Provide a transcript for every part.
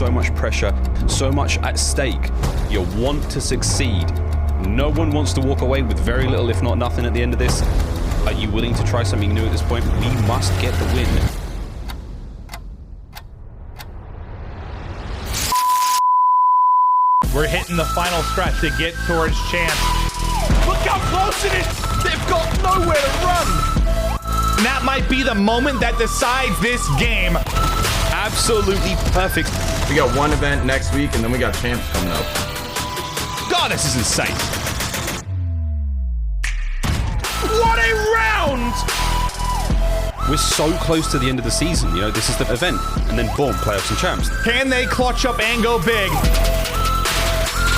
so much pressure, so much at stake. You want to succeed. No one wants to walk away with very little, if not nothing, at the end of this. Are you willing to try something new at this point? We must get the win. We're hitting the final stretch to get towards champs. Look how close it is! They've got nowhere to run! And that might be the moment that decides this game. Absolutely perfect. We got one event next week, and then we got champs coming up. God, this is insane. What a round! We're so close to the end of the season. You know, this is the event. And then boom, playoffs and champs. Can they clutch up and go big?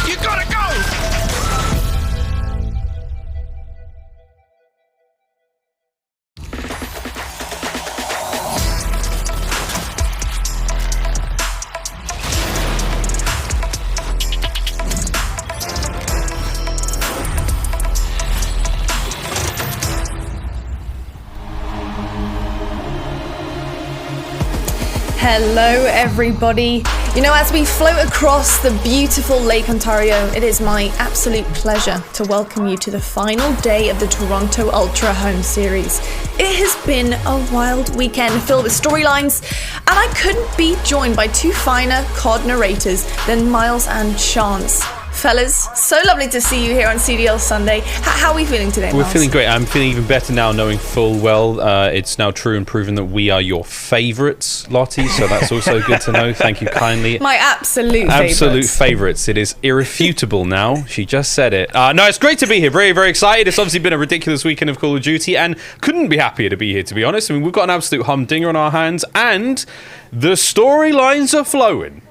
You gotta go! Hello everybody. You know, as we float across the beautiful Lake Ontario, it is my absolute pleasure to welcome you to the final day of the Toronto Ultra Home Series. It has been a wild weekend filled with storylines, and I couldn't be joined by two finer COD narrators than Miles and Chance. Fellas, so lovely to see you here on CDL Sunday. How are we feeling today, Miles? We're feeling great. I'm feeling even better now, knowing full well it's now true and proven that we are your favourites, Lottie, so that's also good to know. Thank you kindly. My absolute favourites. It is irrefutable now. She just said it. No, it's great to be here. Very, very excited. It's obviously been a ridiculous weekend of Call of Duty, and couldn't be happier to be here, to be honest. I mean, we've got an absolute humdinger on our hands, and the storylines are flowing.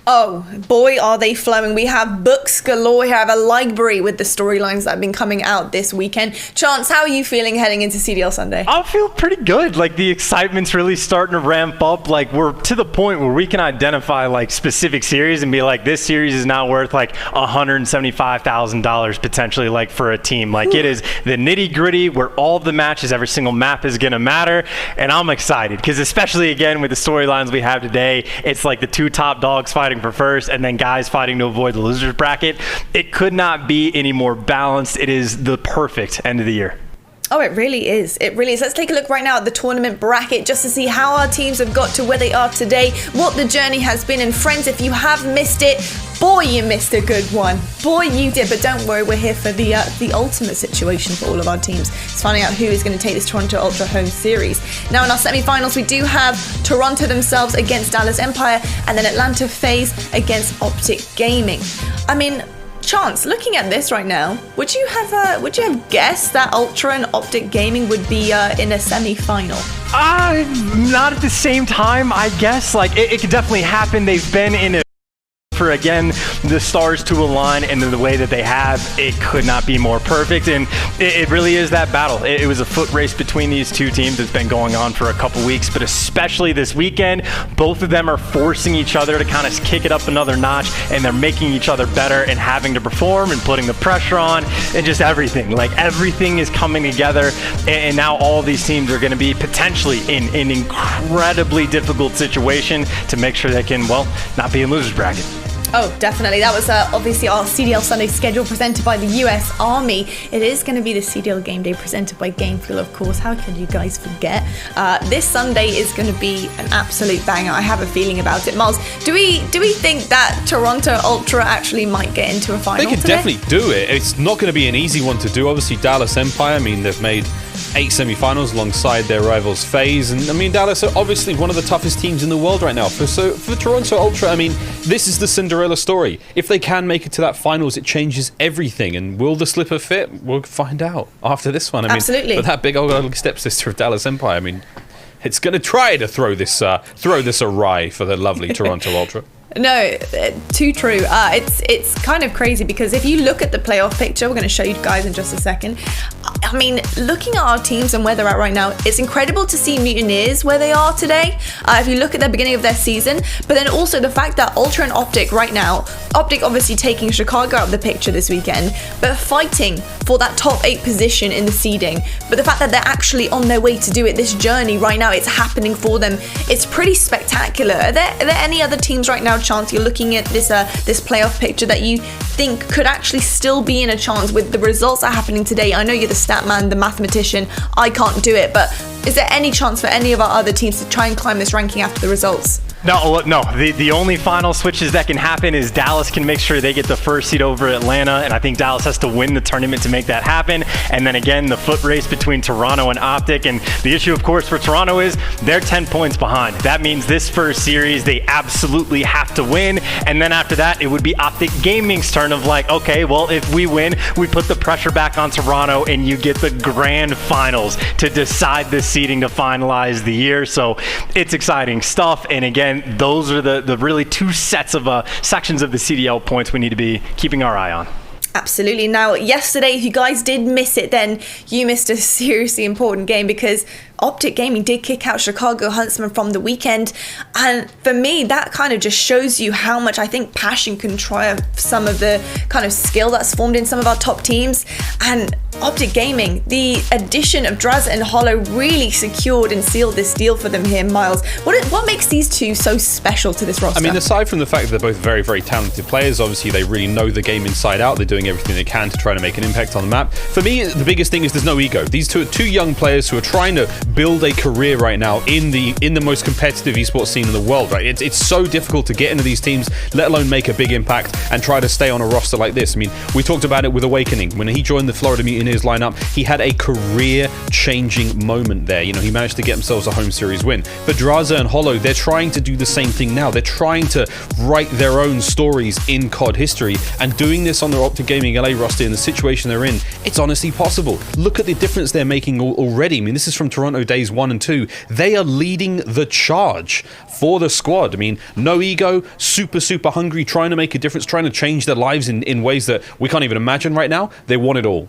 Oh, boy, are they flowing. We have books galore here. I have a library with the storylines that have been coming out this weekend. Chance, how are you feeling heading into CDL Sunday? I feel pretty good. Like, the excitement's really starting to ramp up. Like, we're to the point where we can identify, like, specific series and be like, this series is now worth, like, $175,000 potentially, like, for a team. Like, it is the nitty-gritty where all the matches, every single map is going to matter. And I'm excited because, especially, again, with the storylines we have today, it's like the two top dogs fighting for first and then guys fighting to avoid the losers bracket. It could not be any more balanced. It is the perfect end of the year. Oh, it really is. It really is. Let's take a look right now at the tournament bracket just to see how our teams have got to where they are today, what the journey has been. And friends, if you have missed it, boy, you missed a good one. Boy, you did. But don't worry, we're here for the ultimate situation for all of our teams. It's finding out who is going to take this Toronto Ultra Home Series. Now, in our semi-finals, we do have Toronto themselves against Dallas Empire, and then Atlanta FaZe against OpTic Gaming. I mean, Chance, looking at this right now, would you have guessed that Ultra and OpTic Gaming would be in a semi-final? Not at the same time, I guess. Like, it could definitely happen. They've been in a for, again, the stars to align and the way that they have. It could not be more perfect, and it really is that battle. It was a foot race between these two teams that's been going on for a couple weeks, but especially this weekend, both of them are forcing each other to kind of kick it up another notch, and they're making each other better and having to perform and putting the pressure on and just everything. Like, everything is coming together, and now all of these teams are going to be potentially in an incredibly difficult situation to make sure they can, well, not be in losers bracket. Oh, definitely. That was obviously our CDL Sunday schedule presented by the US Army. It is going to be the CDL Game Day presented by Game Fuel, of course. How could you guys forget? This Sunday is going to be an absolute banger. I have a feeling about it. Miles, do we think that Toronto Ultra actually might get into a final? They could definitely do it. It's not going to be an easy one to do. Obviously, Dallas Empire, I mean, they've made 8 semi-finals alongside their rivals FaZe, and I mean, Dallas are obviously one of the toughest teams in the world right now. For Toronto Ultra, I mean, this is the Cinderella story. If they can make it to that finals, it changes everything. And will the slipper fit? We'll find out after this one. I mean, absolutely. But that big old ugly stepsister of Dallas Empire, I mean, it's going to try to throw this awry for the lovely Toronto Ultra. No, too true. It's kind of crazy because if you look at the playoff picture, we're going to show you guys in just a second. I mean, looking at our teams and where they're at right now, it's incredible to see Mutineers where they are today. If you look at the beginning of their season, but then also the fact that Ultra and OpTic right now, OpTic obviously taking Chicago out of the picture this weekend, but fighting for that top 8 position in the seeding. But the fact that they're actually on their way to do it, this journey right now, it's happening for them. It's pretty spectacular. Are there any other teams right now, chance. You're looking at this playoff picture that you think could actually still be in a chance with the results that are happening today. I know you're the stat man, the mathematician. I can't do it, but is there any chance for any of our other teams to try and climb this ranking after the results? No. The only final switches that can happen is Dallas can make sure they get the first seed over Atlanta, and I think Dallas has to win the tournament to make that happen. And then again, the foot race between Toronto and OpTic. And the issue, of course, for Toronto is they're 10 points behind. That means this first series they absolutely have to win. And then after that, it would be OpTic Gaming's turn of like, okay, well, if we win, we put the pressure back on Toronto, and you get the grand finals to decide the seeding to finalize the year. So it's exciting stuff. And again, those are the really two sets of sections of the CDL points we need to be keeping our eye on. Absolutely. Now, yesterday, if you guys did miss it, then you missed a seriously important game, because OpTic Gaming did kick out Chicago Huntsmen from the weekend. And for me, that kind of just shows you how much I think passion can triumph some of the kind of skill that's formed in some of our top teams. And OpTic Gaming, the addition of Draz and Hollow really secured and sealed this deal for them here, Miles. What makes these two so special to this roster? I mean, aside from the fact that they're both very, very talented players, obviously they really know the game inside out. They're doing everything they can to try to make an impact on the map. For me, the biggest thing is there's no ego. These two are two young players who are trying to build a career right now in the most competitive esports scene in the world, right? It's so difficult to get into these teams, let alone make a big impact and try to stay on a roster like this. I mean, we talked about it with Awakening. When he joined the Florida Mutineers lineup, he had a career-changing moment there. You know, he managed to get themselves a home series win. For Draza and Hollow, they're trying to do the same thing now. They're trying to write their own stories in COD history, and doing this on their OpTic Gaming LA roster in the situation they're in, it's honestly possible. Look at the difference they're making already. I mean, this is from Toronto days 1 and 2. They are leading the charge for the squad. I mean, no ego, super hungry, trying to make a difference, trying to change their lives in ways that we can't even imagine right now. They want it all.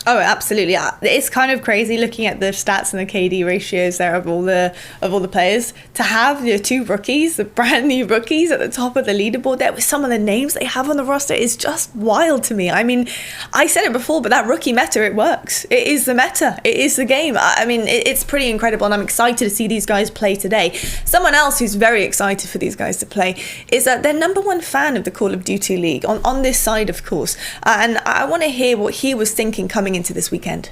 Oh, absolutely. It's kind of crazy looking at the stats and the KD ratios there of all the players. To have your two rookies, the brand new rookies at the top of the leaderboard there with some of the names they have on the roster is just wild to me. I mean, I said it before, but that rookie meta, it works. It is the meta. It is the game. I mean, it's pretty incredible, and I'm excited to see these guys play today. Someone else who's very excited for these guys to play is their #1 fan of the Call of Duty League on this side, of course. And I want to hear what he was thinking coming into this weekend.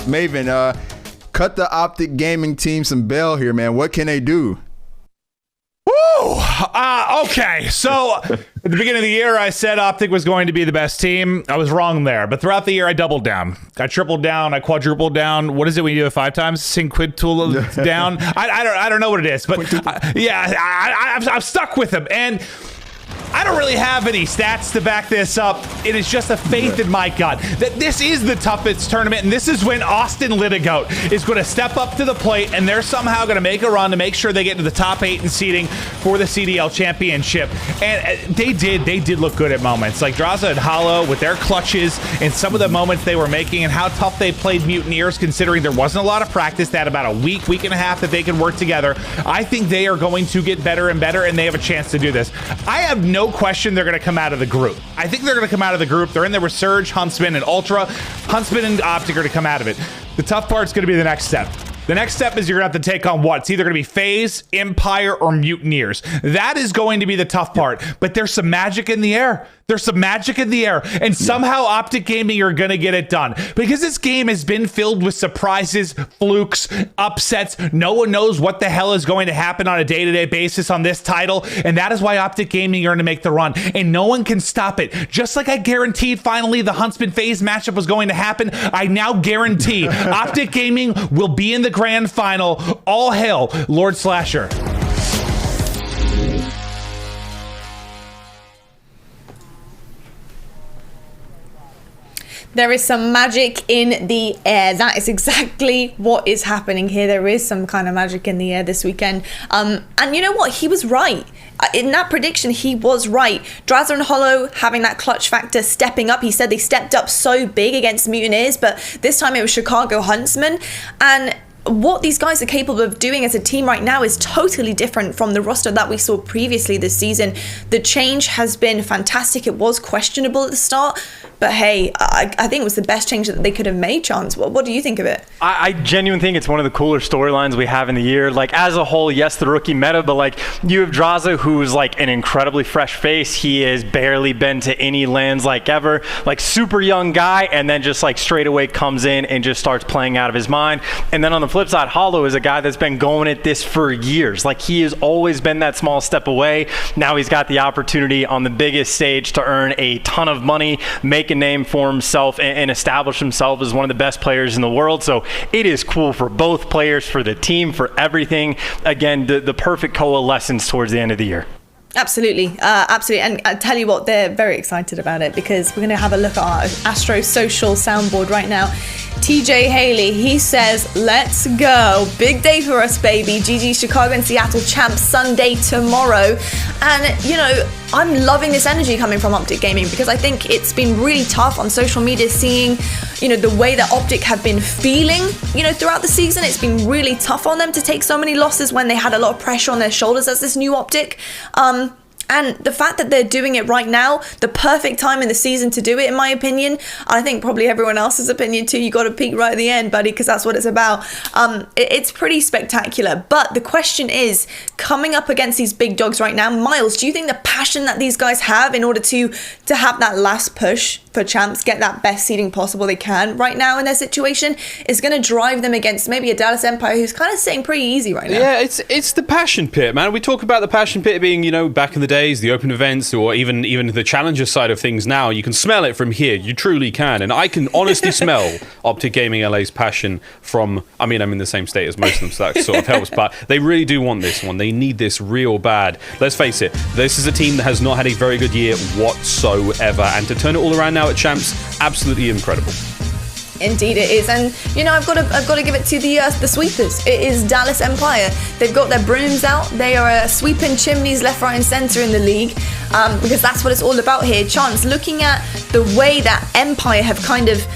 Maven, cut the OpTic Gaming team some bail here, man. What can they do? Woo! Okay, so at the beginning of the year, I said OpTic was going to be the best team. I was wrong there, but throughout the year, I doubled down. I tripled down. I quadrupled down. What is it when you do it 5 times? Cinquintuple down. I don't know what it is, but I'm stuck with them. And I don't really have any stats to back this up. It is just a faith in my gut that this is the toughest tournament, and this is when Austin Litigoat is going to step up to the plate, and they're somehow going to make a run to make sure they get to the top 8 in seeding for the CDL championship. And they did look good at moments. Like Draza and Hollow with their clutches and some of the moments they were making, and how tough they played Mutineers, considering there wasn't a lot of practice. They had about a week and a half that they could work together. I think they are going to get better and better, and they have a chance to do this. I have no question they're going to come out of the group. I think they're going to come out of the group. They're in there with Surge, Huntsmen, and Ultra. Huntsmen and OpTic are to come out of it. The tough part's going to be the next step. The next step is you're going to have to take on what? It's either going to be FaZe, Empire, or Mutineers. That is going to be the tough part. But there's some magic in the air. There's some magic in the air. And somehow OpTic Gaming are going to get it done. Because this game has been filled with surprises, flukes, upsets. No one knows what the hell is going to happen on a day-to-day basis on this title. And that is why OpTic Gaming are going to make the run. And no one can stop it. Just like I guaranteed finally the Huntsman FaZe matchup was going to happen, I now guarantee OpTic Gaming will be in the grand final. All hail Lord Slasher. There is some magic in the air. That is exactly what is happening here. There is some kind of magic in the air this weekend. And you know what? He was right. In that prediction, he was right. Drazza and Hollow having that clutch factor, stepping up. He said they stepped up so big against Mutineers, but this time it was Chicago Huntsmen. And what these guys are capable of doing as a team right now is totally different from the roster that we saw previously this season. The change has been fantastic. It was questionable at the start, But hey, I think it was the best change that they could have made, Chance. What do you think of it? I genuinely think it's one of the cooler storylines we have in the year. Like, as a whole, yes, the rookie meta, but like, you have Draza, who's like an incredibly fresh face. He has barely been to any lands like ever. Like, super young guy, and then just like straight away comes in and just starts playing out of his mind. And then on the flip side, Hollow is a guy that's been going at this for years. Like, he has always been that small step away. Now he's got the opportunity on the biggest stage to earn a ton of money, make a name for himself, and establish himself as one of the best players in the world. So it is cool for both players, for the team, for everything. Again, the perfect coalescence towards the end of the year. Absolutely, absolutely. And I tell you what, they're very excited about it, because we're going to have a look at our Astro social soundboard right now. TJ Haley, he says, let's go. Big day for us, baby. GG Chicago and Seattle champs Sunday tomorrow. And, you know, I'm loving this energy coming from OpTic Gaming, because I think it's been really tough on social media seeing, you know, the way that OpTic have been feeling, you know, throughout the season. It's been really tough on them to take so many losses when they had a lot of pressure on their shoulders as this new OpTic. And the fact that they're doing it right now, the perfect time in the season to do it, in my opinion, I think probably everyone else's opinion too, you got to peak right at the end, buddy, because that's what it's about. It's pretty spectacular. But the question is, coming up against these big dogs right now, Miles, do you think the passion that these guys have in order to have that last push for champs, get that best seeding possible they can right now in their situation, is going to drive them against maybe a Dallas Empire who's kind of sitting pretty easy right now? Yeah, it's the passion pit, man. We talk about the passion pit being, you know, back in the day, the open events, or even the challenger side of things now. You can smell it from here. You truly can. And I can honestly smell OpTic Gaming LA's passion from, I mean, I'm in the same state as most of them, so that sort of helps, but they really do want this one. They need this real bad. Let's face it, this is a team that has not had a very good year whatsoever, and to turn it all around now at champs, absolutely incredible. Indeed it is. And you know, I've got to give it to the sweepers. It is Dallas Empire. They've got their brooms out. They are sweeping chimneys left, right and center in the league, because that's what it's all about here. Chance, looking at the way that Empire have kind of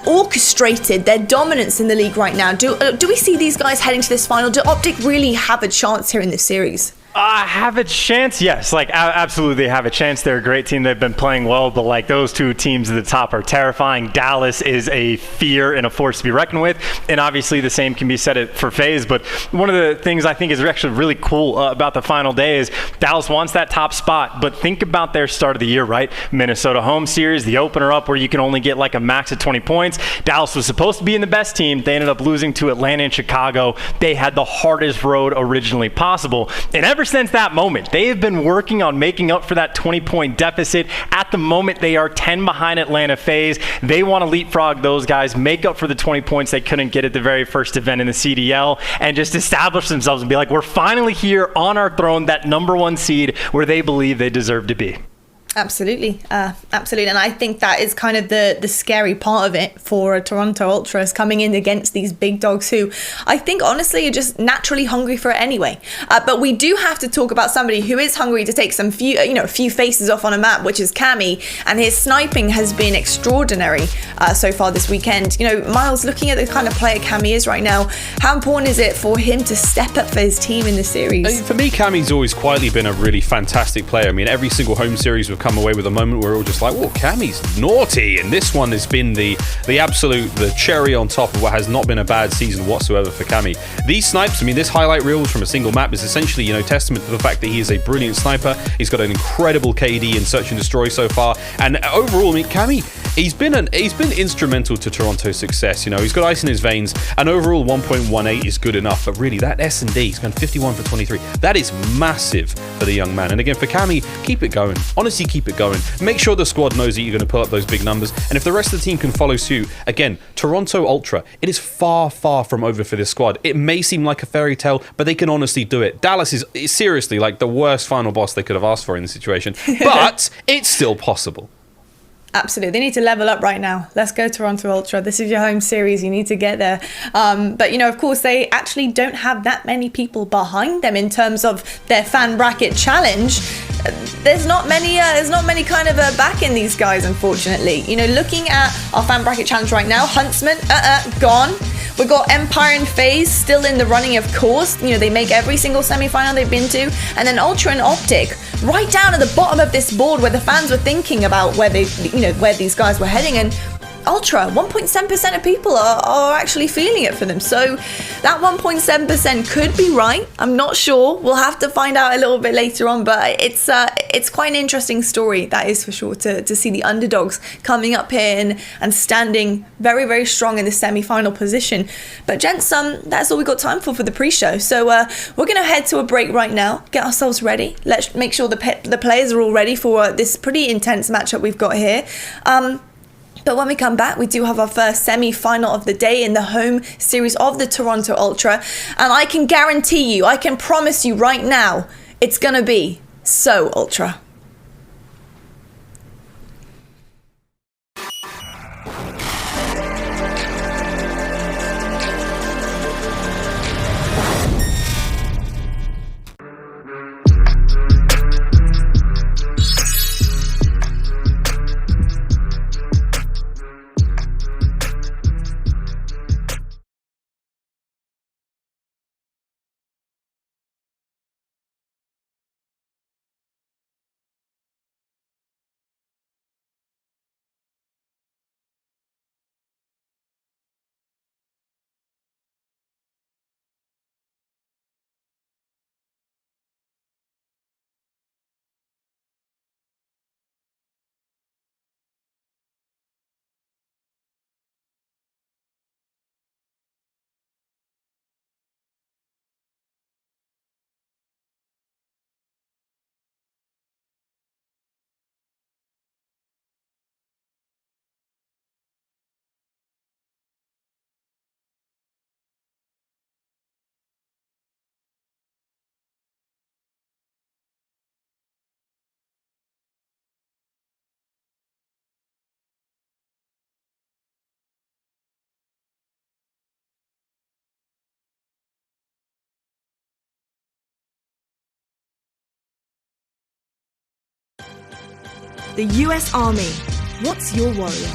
orchestrated their dominance in the league right now, do we see these guys heading to this final? Do OpTic really have a chance here in this series? Have a chance? Yes, like absolutely have a chance. They're a great team. They've been playing well, but like those two teams at the top are terrifying. Dallas is a fear and a force to be reckoned with, and obviously the same can be said for FaZe. But one of the things I think is actually really cool about the final day is Dallas wants that top spot, but think about their start of the year, right? Minnesota home series, the opener up where you can only get like a max of 20 points. Dallas was supposed to be in the best team. They ended up losing to Atlanta and Chicago. They had the hardest road originally possible, and ever since that moment, they have been working on making up for that 20-point deficit. At the moment, they are 10 behind Atlanta FaZe. They want to leapfrog those guys, make up for the 20 points they couldn't get at the very first event in the CDL, and just establish themselves and be like, we're finally here on our throne, that #1 seed where they believe they deserve to be. Absolutely, absolutely, and I think that is kind of the scary part of it for Toronto Ultras coming in against these big dogs who I think honestly are just naturally hungry for it anyway. But we do have to talk about somebody who is hungry to take a few faces off on a map, which is Cammy, and his sniping has been extraordinary so far this weekend. You know, Miles, looking at the kind of player Cammy is right now, how important is it for him to step up for his team in the series? For me, Cammy's always quietly been a really fantastic player. I mean, every single home series we've come away with a moment where we're all just like, whoa, Cammy's naughty, and this one has been the cherry on top of what has not been a bad season whatsoever for Cammy. These snipes, I mean, this highlight reel from a single map is essentially, you know, testament to the fact that he is a brilliant sniper. He's got an incredible KD in Search and Destroy so far, and overall, I mean, Cammy, he's been instrumental to Toronto's success. You know, he's got ice in his veins, and overall 1.18 is good enough, but really that S&D, he's gone 51 for 23. That is massive for the young man. And again, for Cammy, keep it going. Honestly, keep it going. Make sure the squad knows that you're going to pull up those big numbers, and if the rest of the team can follow suit, again, Toronto Ultra, it is far, far from over for this squad. It may seem like a fairy tale, but they can honestly do it. Dallas is seriously like the worst final boss they could have asked for in this situation, but it's still possible. Absolutely. They need to level up right now. Let's go Toronto Ultra. This is your home series. You need to get there. But, you know, of course, they actually don't have that many people behind them in terms of their fan bracket challenge. There's not many kind of backing these guys, unfortunately. You know, looking at our fan bracket challenge right now, Huntsmen, gone. We've got Empire and FaZe still in the running, of course. You know, they make every single semi-final they've been to. And then Ultra and OpTic, right down at the bottom of this board where the fans were thinking about where these guys were heading. And Ultra, 1.7% of people are actually feeling it for them. So that 1.7% could be right. I'm not sure. We'll have to find out a little bit later on. But it's quite an interesting story, that is for sure, to see the underdogs coming up here and standing very, very strong in the semi-final position. But gents, that's all we got time for the pre-show. So we're going to head to a break right now, get ourselves ready. Let's make sure the players are all ready for this pretty intense matchup we've got here. But when we come back, we do have our first semi-final of the day in the home series of the Toronto Ultra. And I can guarantee you, I can promise you right now, it's going to be so Ultra. The US Army. What's your warrior?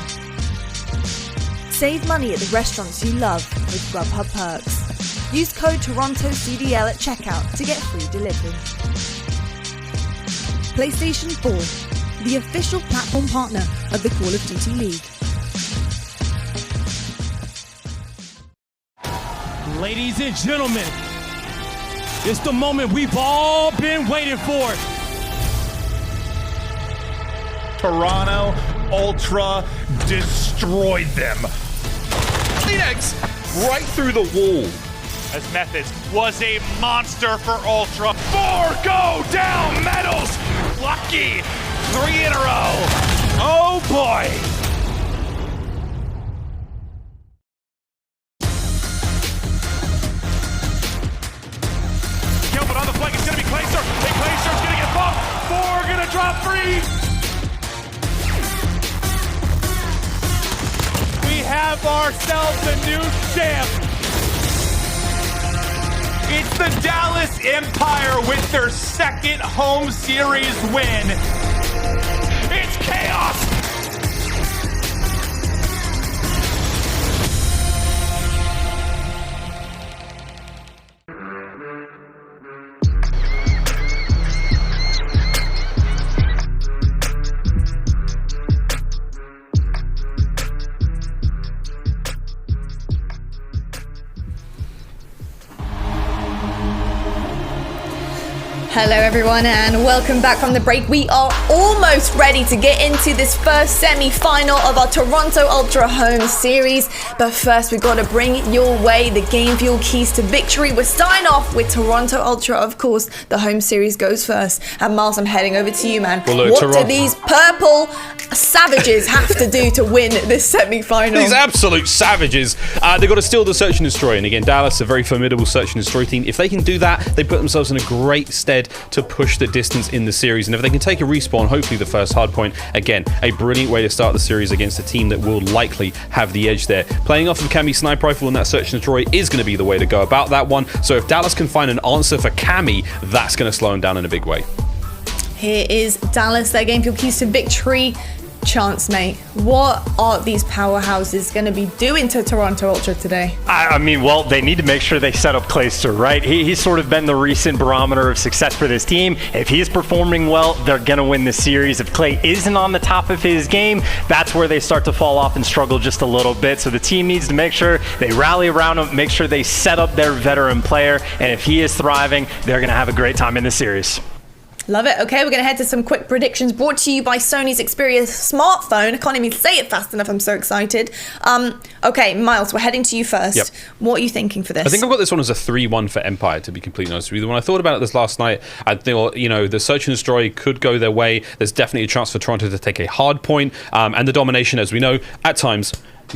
Save money at the restaurants you love with Grubhub perks. Use code TorontoCDL at checkout to get free delivery. PlayStation 4, the official platform partner of the Call of Duty League. Ladies and gentlemen, it's the moment we've all been waiting for. Toronto Ultra destroyed them. Kleenex right through the wall. As Methods was a monster for Ultra. 4 go down medals. Lucky. 3 in a row. Oh boy. Gilbert on the flank. It's going to be Clayster. Hey, Clayster's going to get bumped. 4 going to drop free. We have ourselves a new champ. It's the Dallas Empire with their second home series win. It's chaos. Hello everyone and welcome back from the break. We are almost ready to get into this first semi-final of our Toronto Ultra home series. But first we've got to bring your way the game fuel keys to victory. We're starting off with Toronto Ultra, of course. The home series goes first. And Miles, I'm heading over to you, man. Well, look, what do these purple savages have to do to win this semi-final? These absolute savages. They've got to steal the search and destroy. And again, Dallas, a very formidable search and destroy team. If they can do that, they put themselves in a great stead to push the distance in the series. And if they can take a respawn, hopefully the first hardpoint, again, a brilliant way to start the series against a team that will likely have the edge there. Playing off of Cammy sniper rifle and that search and destroy is going to be the way to go about that one. So if Dallas can find an answer for Cammy, that's going to slow him down in a big way. Here is Dallas, their game fuel keys to victory. Chance, mate, what are these powerhouses going to be doing to Toronto Ultra today? I mean, well, they need to make sure they set up Clayster, right? He's sort of been the recent barometer of success for this team. If he's performing well, they're going to win the series. If Clay isn't on the top of his game, that's where they start to fall off and struggle just a little bit. So the team needs to make sure they rally around him, make sure they set up their veteran player, and if he is thriving, they're going to have a great time in this series. Love it. Okay, we're going to head to some quick predictions brought to you by Sony's Xperia smartphone. I can't even say it fast enough. I'm so excited. Okay, Miles, we're heading to you first. Yep. What are you thinking for this? I think I've got this one as a 3-1 for Empire, to be completely honest with you. When I thought about it this last night, I thought, you know, the Search and Destroy could go their way. There's definitely a chance for Toronto to take a hard point. And the domination, as we know, at times,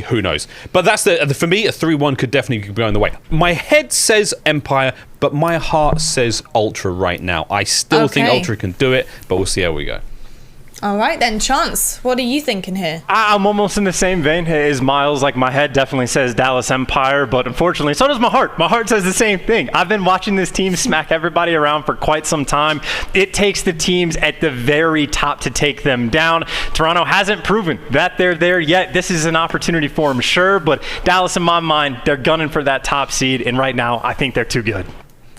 who knows? But that's for me, a 3-1 could definitely be going the way. My head says Empire, but my heart says Ultra right now. I still think Ultra can do it, but we'll see how we go. All right then, Chance, what are you thinking here? I'm almost in the same vein as Miles. Like, my head definitely says Dallas Empire, but unfortunately, so does my heart. My heart says the same thing. I've been watching this team smack everybody around for quite some time. It takes the teams at the very top to take them down. Toronto hasn't proven that they're there yet. This is an opportunity for them, sure, but Dallas, in my mind, they're gunning for that top seed, and right now, I think they're too good.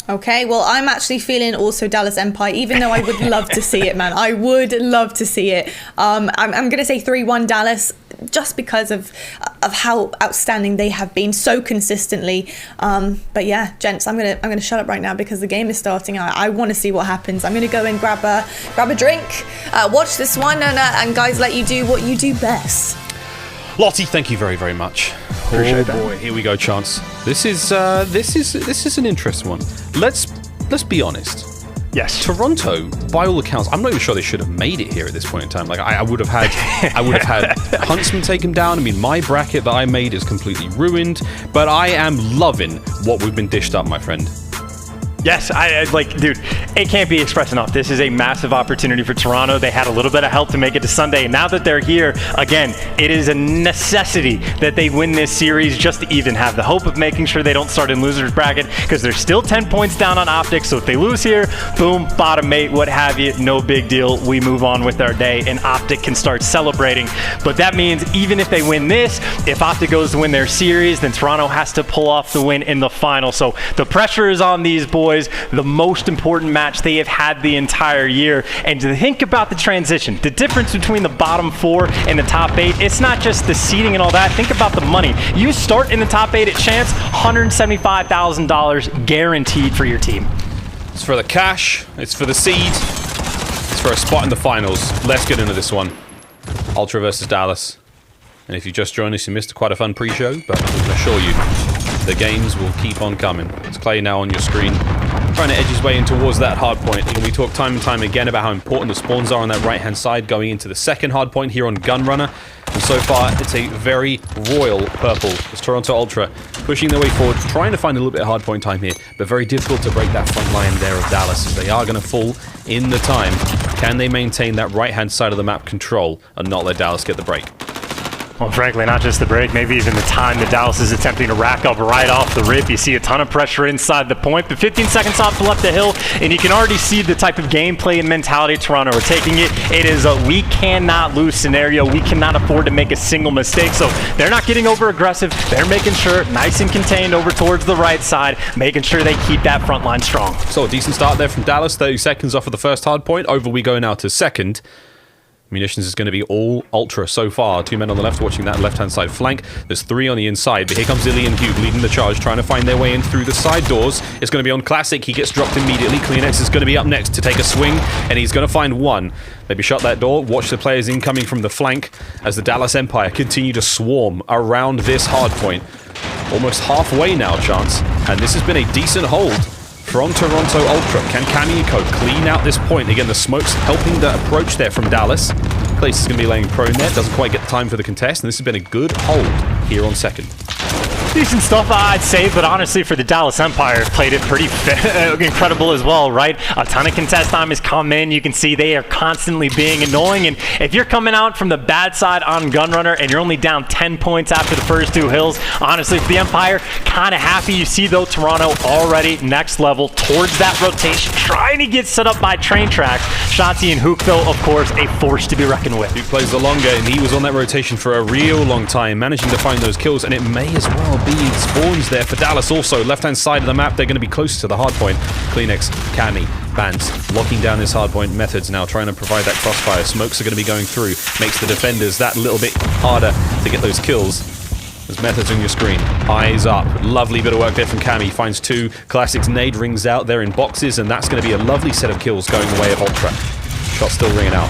Okay, well, I'm actually feeling also Dallas Empire, even though I would love to see it, man. I would love to see it. I'm going to say 3-1 Dallas, just because of how outstanding they have been so consistently. But yeah, gents, I'm gonna shut up right now because the game is starting. I want to see what happens. I'm gonna go and grab a drink, watch this one, and guys, let you do what you do best. Lottie, thank you very, very much. Appreciate that. Boy, here we go, Chance. This is an interesting one. Let's be honest. Yes. Toronto, by all accounts, I'm not even sure they should have made it here at this point in time. Like, I would have had Huntsmen take him down. I mean, my bracket that I made is completely ruined, but I am loving what we've been dished up, my friend. Yes, dude, it can't be expressed enough. This is a massive opportunity for Toronto. They had a little bit of help to make it to Sunday. Now that they're here, again, it is a necessity that they win this series just to even have the hope of making sure they don't start in loser's bracket, because they're still 10 points down on OpTic. So if they lose here, boom, bottom 8, what have you, no big deal. We move on with our day, and OpTic can start celebrating. But that means even if they win this, if OpTic goes to win their series, then Toronto has to pull off the win in the final. So the pressure is on these boys. The most important match they have had the entire year. And to think about the transition, the difference between the bottom 4 and the top 8, it's not just the seeding and all that. Think about the money. You start in the top 8 at chance, $175,000 guaranteed for your team. It's for the cash, it's for the seed, it's for a spot in the finals. Let's get into this one. Ultra versus Dallas. And if you just joined us, you missed quite a fun pre-show, but I can assure you, the games will keep on coming. It's Clay now on your screen, trying to edge his way in towards that hard point. And we talk time and time again about how important the spawns are on that right-hand side going into the second hard point here on Gunrunner. And so far, it's a very royal purple. It's Toronto Ultra pushing their way forward, trying to find a little bit of hard point time here, but very difficult to break that front line there of Dallas, as they are going to fall in the time. Can they maintain that right-hand side of the map control and not let Dallas get the break? Well, frankly, not just the break, maybe even the time that Dallas is attempting to rack up right off the rip. You see a ton of pressure inside the point, but 15 seconds off to left the hill, and you can already see the type of gameplay and mentality Toronto are taking it. It is a we cannot lose scenario. We cannot afford to make a single mistake, so they're not getting over aggressive. They're making sure nice and contained over towards the right side, making sure they keep that front line strong. So a decent start there from Dallas, 30 seconds off of the first hard point. Over we go now to second. Munitions is going to be all Ultra so far. 2 men on the left watching that left-hand side flank. There's 3 on the inside, but here comes Illy and Hugh leading the charge, trying to find their way in through the side doors. It's going to be on Classic. He gets dropped immediately. Cleanex is going to be up next to take a swing, and he's going to find one. Maybe shut that door. Watch the players incoming from the flank as the Dallas Empire continue to swarm around this hard point. Almost halfway now, Chance, and this has been a decent hold from Toronto Ultra. Can Cammy and Co clean out this point? Again, the smoke's helping the approach there from Dallas. Place is going to be laying prone there. Doesn't quite get the time for the contest, and this has been a good hold here on second. Decent stuff, I'd say, but honestly, for the Dallas Empire, played it pretty incredible as well, right? A ton of contest time has come in. You can see they are constantly being annoying, and if you're coming out from the bad side on Gunrunner and you're only down 10 points after the first 2 hills, honestly, for the Empire, kind of happy. You see, though, Toronto already next level towards that rotation, trying to get set up by train tracks. Shotzi and Hook, though, of course, a force to be reckoned with. Hook plays the longer, and he was on that rotation for a real long time, managing to find those kills, and it may as well be spawns there for Dallas also. Left-hand side of the map, they're going to be close to the hardpoint. Kleenex, Cammy, Bance, locking down his hardpoint methods now, trying to provide that crossfire. Smokes are going to be going through, makes the defenders that little bit harder to get those kills. There's methods on your screen. Eyes up. Lovely bit of work there from Cammy. Finds 2 classics. Nade rings out there in boxes, and that's going to be a lovely set of kills going the way of Ultra. Shot still ringing out.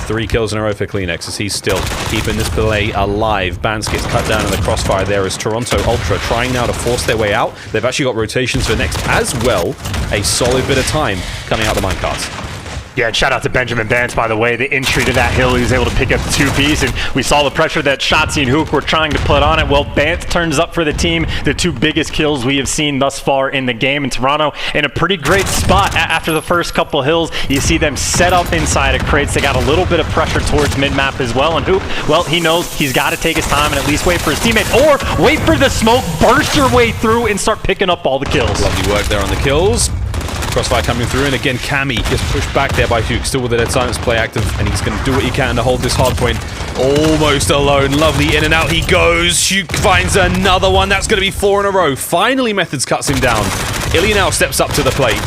3 kills in a row for Kleenex as he's still keeping this play alive. Bance gets cut down in the crossfire there as Toronto Ultra trying now to force their way out. They've actually got rotations for next as well. A solid bit of time coming out the minecarts. Yeah, and shout out to Benjamin Bance, by the way. The entry to that hill, he was able to pick up the 2-piece, and we saw the pressure that Shotzi and Hook were trying to put on it. Well, Bance turns up for the team. The 2 biggest kills we have seen thus far in the game. And Toronto in a pretty great spot after the first couple hills. You see them set up inside of crates. They got a little bit of pressure towards mid-map as well. And Hook, well, he knows he's got to take his time and at least wait for his teammates, or wait for the smoke, burst your way through, and start picking up all the kills. Lovely work there on the kills. Crossfire coming through, and again, Cammy gets pushed back there by Hook, still with the Dead Silence play active, and he's going to do what he can to hold this hard point almost alone. Lovely in and out he goes. Hook finds another one. That's going to be 4 in a row. Finally, Methods cuts him down. Illy now steps up to the plate.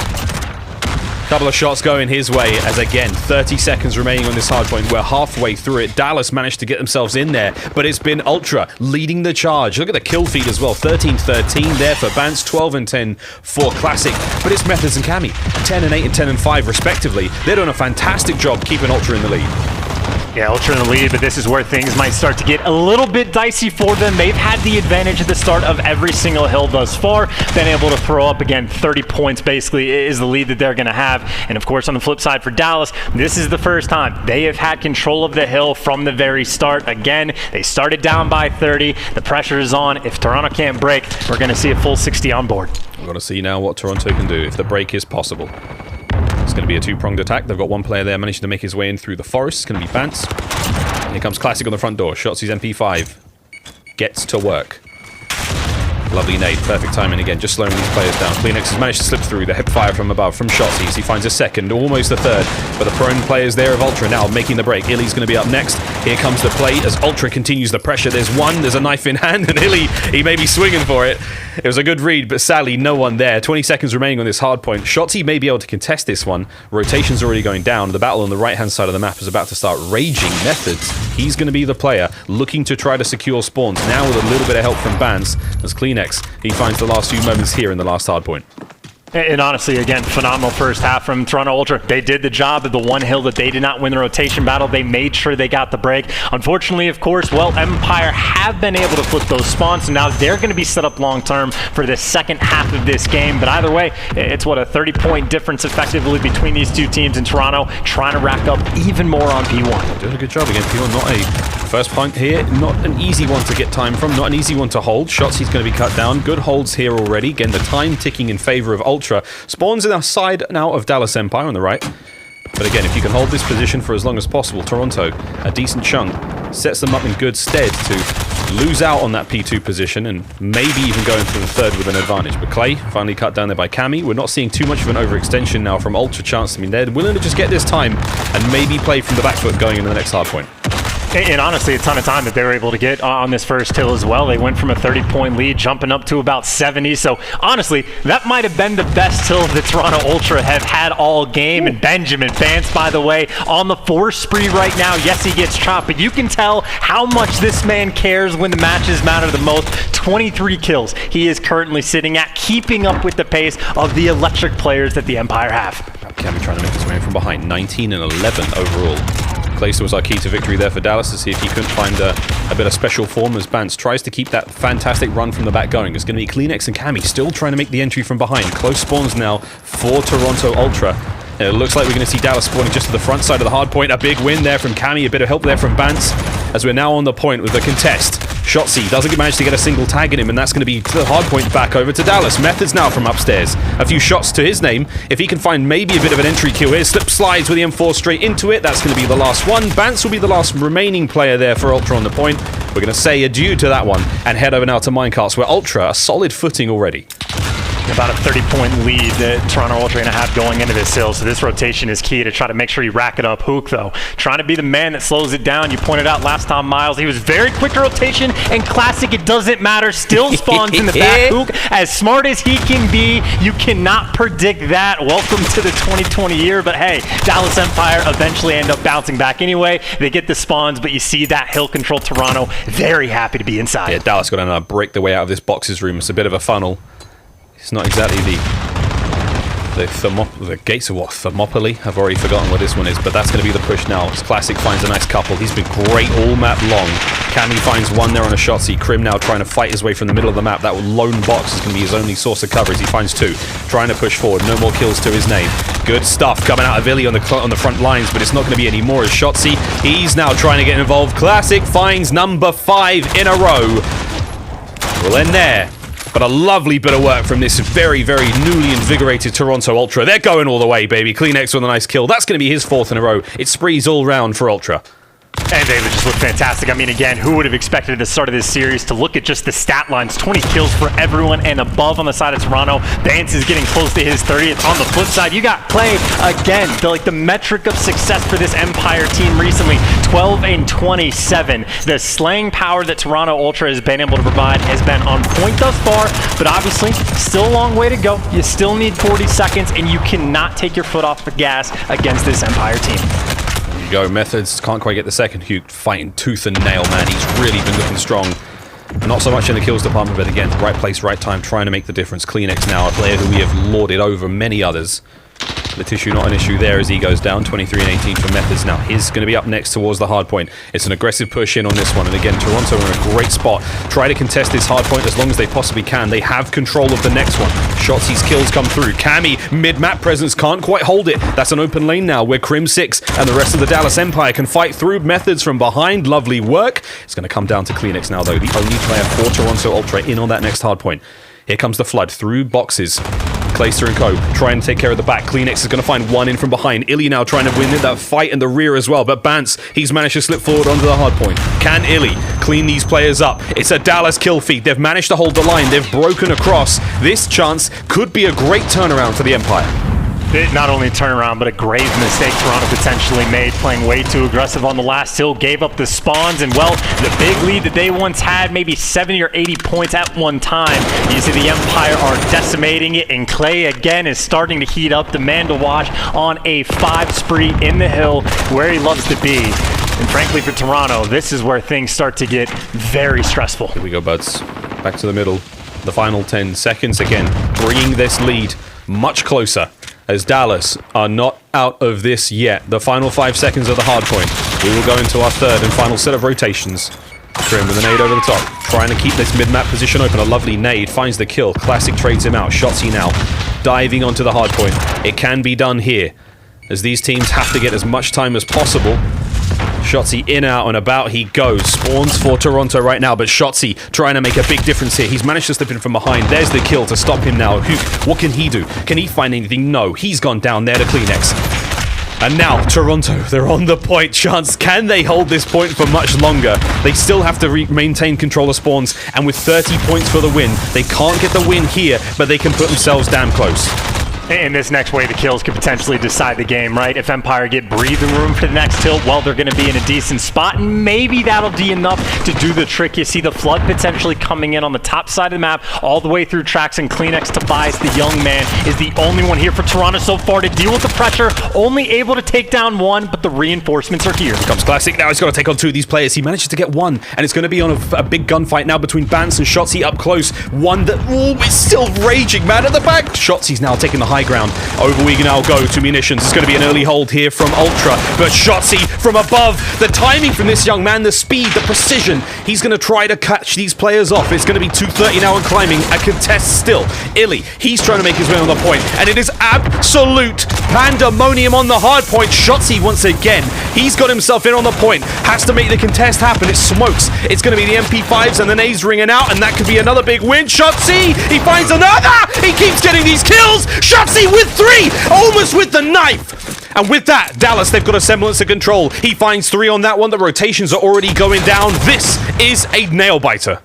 Couple of shots going his way as, again, 30 seconds remaining on this hardpoint. We're halfway through it. Dallas managed to get themselves in there, but it's been Ultra leading the charge. Look at the kill feed as well. 13-13 there for Bance, 12-10 for Classic. But it's Methods and Cammy, 10-8 and 10-5 respectively. They're doing a fantastic job keeping Ultra in the lead. Yeah, Ultra in the lead, but this is where things might start to get a little bit dicey for them. They've had the advantage at the start of every single hill thus far. Been able to throw up, again, 30 points basically is the lead that they're going to have. And of course, on the flip side for Dallas, this is the first time they have had control of the hill from the very start. Again, they started down by 30. The pressure is on. If Toronto can't break, we're going to see a full 60 on board. We've got to see now what Toronto can do if the break is possible. It's going to be a 2-pronged attack. They've got one player there managing to make his way in through the forest. It's going to be Bance. And here comes Classic on the front door. Shotzi's MP5. Gets to work. Lovely nade. Perfect timing again. Just slowing these players down. Kleenex has managed to slip through the hip fire from above from Shotzi's. He finds a second, almost a third. But the prone players there of Ultra now making the break. Illy's going to be up next. Here comes the play as Ultra continues the pressure. There's a knife in hand, and Illy, he may be swinging for it. It was a good read, but sadly, no one there. 20 seconds remaining on this hard point. Shotzi may be able to contest this one. Rotation's already going down. The battle on the right-hand side of the map is about to start raging. Methods. He's going to be the player looking to try to secure spawns. Now with a little bit of help from Bance as Kleenex, he finds the last few moments here in the last hard point. And honestly, again, phenomenal first half from Toronto Ultra. They did the job at the one hill that they did not win the rotation battle. They made sure they got the break. Unfortunately, of course, well, Empire have been able to flip those spawns, so now they're going to be set up long-term for the second half of this game. But either way, it's what, a 30-point difference effectively between these two teams in Toronto, trying to rack up even more on P1. Doing a good job again. P1 not a first point here. Not an easy one to get time from. Not an easy one to hold. Shots he's going to be cut down. Good holds here already. Again, the time ticking in favor of Ultra. Spawns in the side now of Dallas Empire on the right. But again, if you can hold this position for as long as possible, Toronto, a decent chunk, sets them up in good stead to lose out on that P2 position and maybe even go into the third with an advantage. But Clay finally cut down there by Cammy. We're not seeing too much of an overextension now from Ultra Chance. I mean, they're willing to just get this time and maybe play from the back foot going into the next hard point. And honestly, a ton of time that they were able to get on this first hill as well. They went from a 30-point lead, jumping up to about 70. So honestly, that might have been the best hill that Toronto Ultra have had all game. And Benjamin Bance, by the way, on the force spree right now. Yes, he gets chopped, but you can tell how much this man cares when the matches matter the most. 23 kills he is currently sitting at, keeping up with the pace of the electric players that the Empire have. Cammy trying to make his way in from behind. 19 and 11 overall. Clayster was our key to victory there for Dallas to see if he couldn't find a bit of special form as Bance tries to keep that fantastic run from the back going. It's going to be Kleenex and Cammy still trying to make the entry from behind. Close spawns now for Toronto Ultra. It looks like we're going to see Dallas spawning just to the front side of the hard point. A big win there from Cammy, a bit of help there from Bance as we're now on the point with the contest. Shotzzy doesn't manage to get a single tag in him, and that's going to be the hard point back over to Dallas. Methods now from upstairs. A few shots to his name. If he can find maybe a bit of an entry kill here, slip slides with the M4 straight into it. That's going to be the last one. Bance will be the last remaining player there for Ultra on the point. We're going to say adieu to that one and head over now to Minecarts, where Ultra a solid footing already. About a 30-point lead that Toronto Ultra are going to have going into this hill, so this rotation is key to try to make sure you rack it up. Hook, though, trying to be the man that slows it down. You pointed out last time, Miles, he was very quick to rotation, and classic, it doesn't matter, still spawns in the back. Hook, as smart as he can be, you cannot predict that. Welcome to the 2020 year, but hey, Dallas Empire eventually end up bouncing back anyway. They get the spawns, but you see that hill control Toronto very happy to be inside. Yeah, Dallas got to break their way out of this boxes room. It's a bit of a funnel. It's not exactly the gates of what? Thermopylae? I've already forgotten what this one is, but that's going to be the push now. Classic finds a nice couple. He's been great all map long. Cammy finds one there on a Shotzzy. Crim now trying to fight his way from the middle of the map. That lone box is going to be his only source of cover as he finds two. Trying to push forward. No more kills to his name. Good stuff coming out of Illy on the front lines, but it's not going to be any more as Shotzzy. He's now trying to get involved. Classic finds number 5 in a row. We'll end there. But a lovely bit of work from this very, very newly invigorated Toronto Ultra. They're going all the way, baby. CleanX with a nice kill. That's going to be his 4th in a row. It sprees all round for Ultra. And they just look fantastic. I mean, again, who would have expected at the start of this series to look at just the stat lines? 20 kills for everyone and above on the side of Toronto. Vance is getting close to his 30th. On the flip side, you got Clay again. The metric of success for this Empire team recently, 12 and 27. The slaying power that Toronto Ultra has been able to provide has been on point thus far, but obviously still a long way to go. You still need 40 seconds, and you cannot take your foot off the gas against this Empire team. Go. Methods can't quite get the second. Hugh fighting tooth and nail, man. He's really been looking strong. Not so much in the kills department, but again, right place, right time, trying to make the difference. CleanX now, a player who we have lauded over many others. The tissue not an issue there as he goes down. 23 and 18 for Methods now. He's going to be up next towards the hard point. It's an aggressive push in on this one. And again, Toronto are in a great spot. Try to contest this hard point as long as they possibly can. They have control of the next one. Shotzzy's kills come through. Cammy, mid-map presence, can't quite hold it. That's an open lane now where Crim 6 and the rest of the Dallas Empire can fight through. Methods from behind. Lovely work. It's going to come down to CleanX now, though. The only player for Toronto Ultra in on that next hard point. Here comes the flood through boxes. Clayster and Co. trying to take care of the back. CleanX is going to find one in from behind. Illy now trying to win that fight in the rear as well. But Bance, he's managed to slip forward onto the hard point. Can Illy clean these players up? It's a Dallas kill feed. They've managed to hold the line. They've broken across. This chance could be a great turnaround for the Empire. Not only a turnaround, but a grave mistake Toronto potentially made, playing way too aggressive on the last hill, gave up the spawns, and well, the big lead that they once had, maybe 70 or 80 points at one time. You see the Empire are decimating it, and Clay again is starting to heat up. The man to watch on a 5 spree in the hill, where he loves to be. And frankly, for Toronto, this is where things start to get very stressful. Here we go, buds. Back to the middle. The final 10 seconds again, bringing this lead much closer. As Dallas are not out of this yet. The final 5 seconds of the hard point. We will go into our third and final set of rotations. Trim with a nade over the top. Trying to keep this mid-map position open. A lovely nade. Finds the kill. Classic trades him out. Shotzzy now. Diving onto the hard point. It can be done here. As these teams have to get as much time as possible. Shotzzy in, out, and about he goes. Spawns for Toronto right now, but Shotzzy trying to make a big difference here. He's managed to slip in from behind. There's the kill to stop him now. What can he do? Can he find anything? No. He's gone down there to CleanX. And now, Toronto, they're on the point chance. Can they hold this point for much longer? They still have to maintain control of spawns, and with 30 points for the win, they can't get the win here, but they can put themselves damn close. And this next wave of kills could potentially decide the game, right? If Empire get breathing room for the next tilt, well, they're going to be in a decent spot, and maybe that'll be enough to do the trick. You see the flood potentially coming in on the top side of the map, all the way through tracks, and CleanX Tobias, the young man, is the only one here for Toronto so far to deal with the pressure. Only able to take down one, but the reinforcements are here. Here comes Classic now. He's got to take on 2 of these players. He manages to get one, and it's going to be on a big gunfight now between Bance and Shotzzy up close. One that, is still raging, man, at the back. Shotzzy's now taking the high ground. Over we now go to Munitions. It's going to be an early hold here from Ultra, but Shotzzy from above. The timing from this young man, the speed, the precision. He's going to try to catch these players off. It's going to be 230 now and climbing. A contest still. Illy, he's trying to make his way on the point, and it is absolute Pandemonium on the hard point. Shotzzy once again. He's got himself in on the point. Has to make the contest happen. It smokes. It's going to be the MP5s and the nades ringing out, and that could be another big win. Shotzzy, he finds another. He keeps getting these kills. Shotzzy with 3, almost with the knife. And with that, Dallas, they've got a semblance of control. He finds 3 on that one. The rotations are already going down. This is a nail-biter.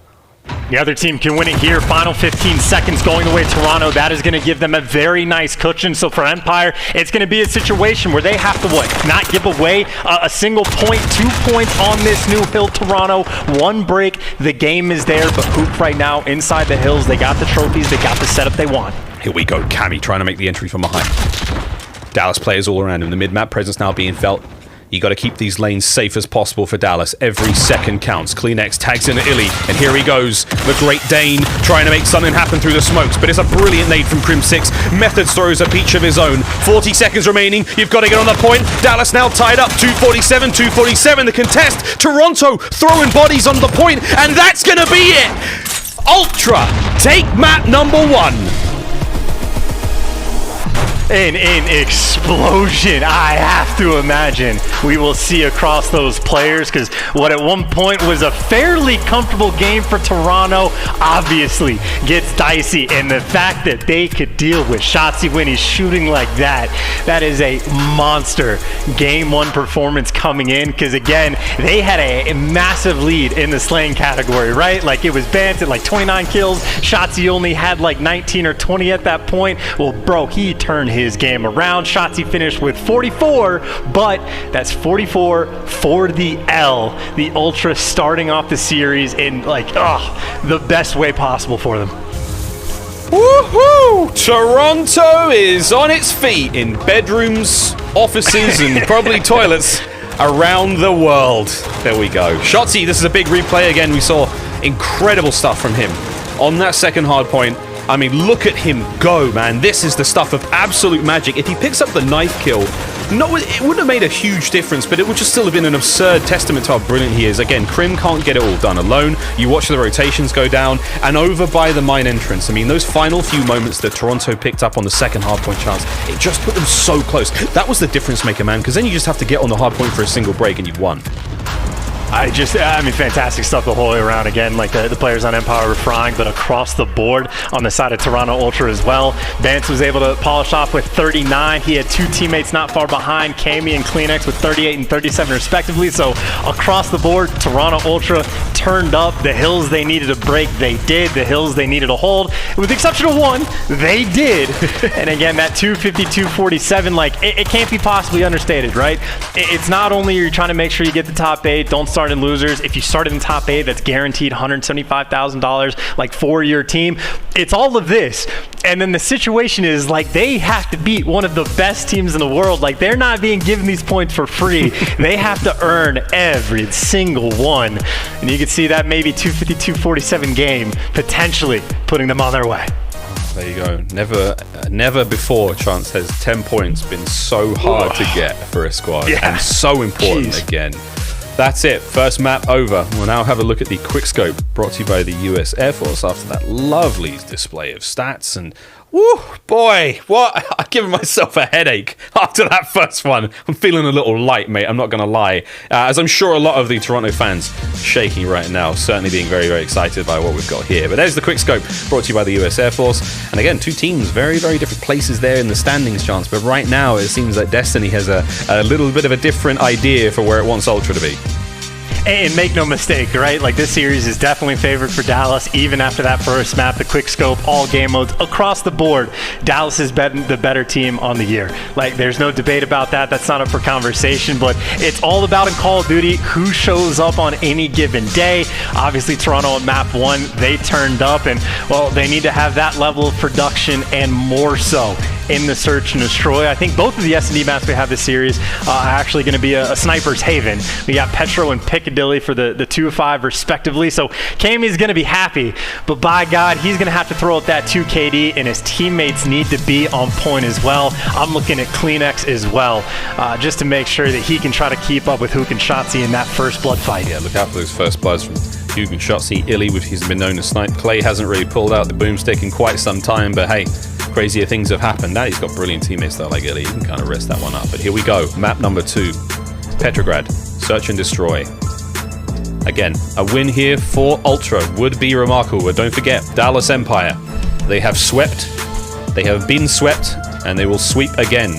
The other team can win it here. Final 15 seconds going the way of Toronto. That is going to give them a very nice cushion. So for Empire, it's going to be a situation where they have to not give away a single point, 2 points on this new hill. Toronto, 1 break. The game is there, but Hoop right now inside the hills. They got the trophies. They got the setup they want. Here we go. Cammy trying to make the entry from behind. Dallas players all around him. The mid-map presence now being felt. You got to keep these lanes safe as possible for Dallas. Every second counts. CleanX tags in Illy, and here he goes. The Great Dane trying to make something happen through the smokes, but it's a brilliant nade from Crim6. Methods throws a peach of his own. 40 seconds remaining. You've got to get on the point. Dallas now tied up. 247, 247. The contest. Toronto throwing bodies on the point, and that's going to be it. Ultra take map number 1. An explosion, I have to imagine, we will see across those players, because what at one point was a fairly comfortable game for Toronto obviously gets dicey, and the fact that they could deal with Shotzzy when he's shooting like that, that is a monster game 1 performance coming in, because again, they had a massive lead in the slaying category, right? Like it was Bant at like 29 kills, Shotzzy only had like 19 or 20 at that point. Well, bro, he turned his game around. Shotzzy finished with 44, but that's 44 for the L. The Ultra starting off the series in like, the best way possible for them. Woohoo! Toronto is on its feet in bedrooms, offices, and probably toilets around the world. There we go. Shotzzy, this is a big replay again. We saw incredible stuff from him on that second hard point. I mean, look at him go, man. This is the stuff of absolute magic. If he picks up the knife kill, it wouldn't have made a huge difference, but it would just still have been an absurd testament to how brilliant he is. Again, Crim can't get it all done alone. You watch the rotations go down, and over by the mine entrance. I mean, those final few moments that Toronto picked up on the second hardpoint chance, it just put them so close. That was the difference maker, man, because then you just have to get on the hardpoint for a single break, and you've won. I mean, fantastic stuff the whole way around. Again, like the players on Empire were frying, but across the board on the side of Toronto Ultra as well. Vance was able to polish off with 39. He had 2 teammates not far behind, Cammy and CleanX with 38 and 37 respectively. So across the board, Toronto Ultra turned up. The hills they needed to break, they did. The hills they needed to hold, with the exception of 1, they did. And again, that 252-47, like it can't be possibly understated, right? It's not only you're trying to make sure you get the top 8, don't start in losers. If you start in top 8, that's guaranteed $175,000 like for your team. It's all of this, and then the situation is like they have to beat one of the best teams in the world. Like they're not being given these points for free. They have to earn every single one, and you can see that maybe 252-47 game potentially putting them on their way. There you go. Never before, Chance has 10 points been so hard to get for a squad, and so important again. That's it. First map over. We'll now have a look at the quickscope brought to you by the US Air Force after that lovely display of stats. And woo, boy, what? I've given myself a headache after that first one. I'm feeling a little light, mate. I'm not going to lie. As I'm sure a lot of the Toronto fans shaking right now, certainly being very, very excited by what we've got here. But there's the quickscope brought to you by the US Air Force. And again, 2 teams, very, very different places there in the standings, Chance. But right now, it seems that Destiny has a little bit of a different idea for where it wants Ultra to be. And make no mistake, right? Like this series is definitely favored for Dallas, even after that first map, the quick scope, all game modes across the board. Dallas has been the better team on the year. Like there's no debate about that. That's not up for conversation, but it's all about in Call of Duty who shows up on any given day. Obviously Toronto at map 1, they turned up, and well, they need to have that level of production and more so in the search and destroy. I think both of the S&D maps we have this series are actually going to be a sniper's haven. We got Petro and Piccadilly for the 2-5 respectively, so Cammy's going to be happy, but by God, he's going to have to throw out that 2 KD, and his teammates need to be on point as well. I'm looking at CleanX as well, just to make sure that he can try to keep up with Hook and Shotzzy in that first blood fight. Yeah, look out for those first bloods from Hugh and Shotzzy. Illy, which he's been known to snipe. Clay hasn't really pulled out the boomstick in quite some time, but hey, crazier things have happened. Now he's got brilliant teammates though, like Illy. You can kind of rest that one up. But here we go. Map number 2. Petrograd. Search and destroy. Again, a win here for Ultra would be remarkable. But don't forget, Dallas Empire. They have swept. They have been swept. And they will sweep again.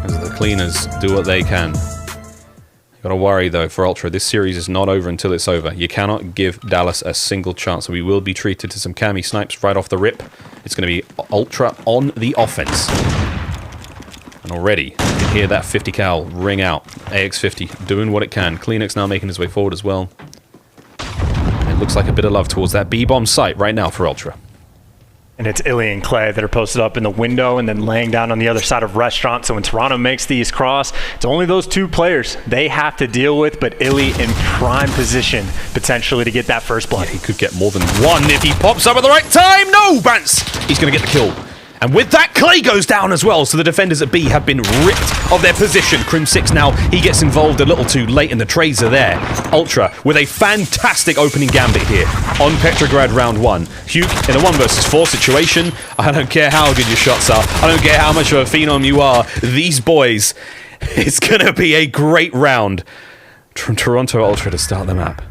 As the cleaners do what they can. Gotta worry though for Ultra. This series is not over until it's over. You cannot give Dallas a single chance. So we will be treated to some Cammy snipes right off the rip. It's going to be Ultra on the offense. And already, you can hear that 50 cal ring out. AX50 doing what it can. Kleenex now making his way forward as well. It looks like a bit of love towards that B-bomb site right now for Ultra. And it's Illy and Clay that are posted up in the window and then laying down on the other side of restaurant. So when Toronto makes these cross, it's only those 2 players they have to deal with, but Illy in prime position potentially to get that first blood. Yeah, he could get more than one if he pops up at the right time. No, Bance! He's going to get the kill. And with that, Clay goes down as well. So the defenders at B have been ripped of their position. Crim6 now, he gets involved a little too late and the trades are there. Ultra with a fantastic opening gambit here on Petrograd round 1. Hugh in a 1 versus 4 situation. I don't care how good your shots are. I don't care how much of a phenom you are. These boys, it's going to be a great round from Toronto Ultra to start the map.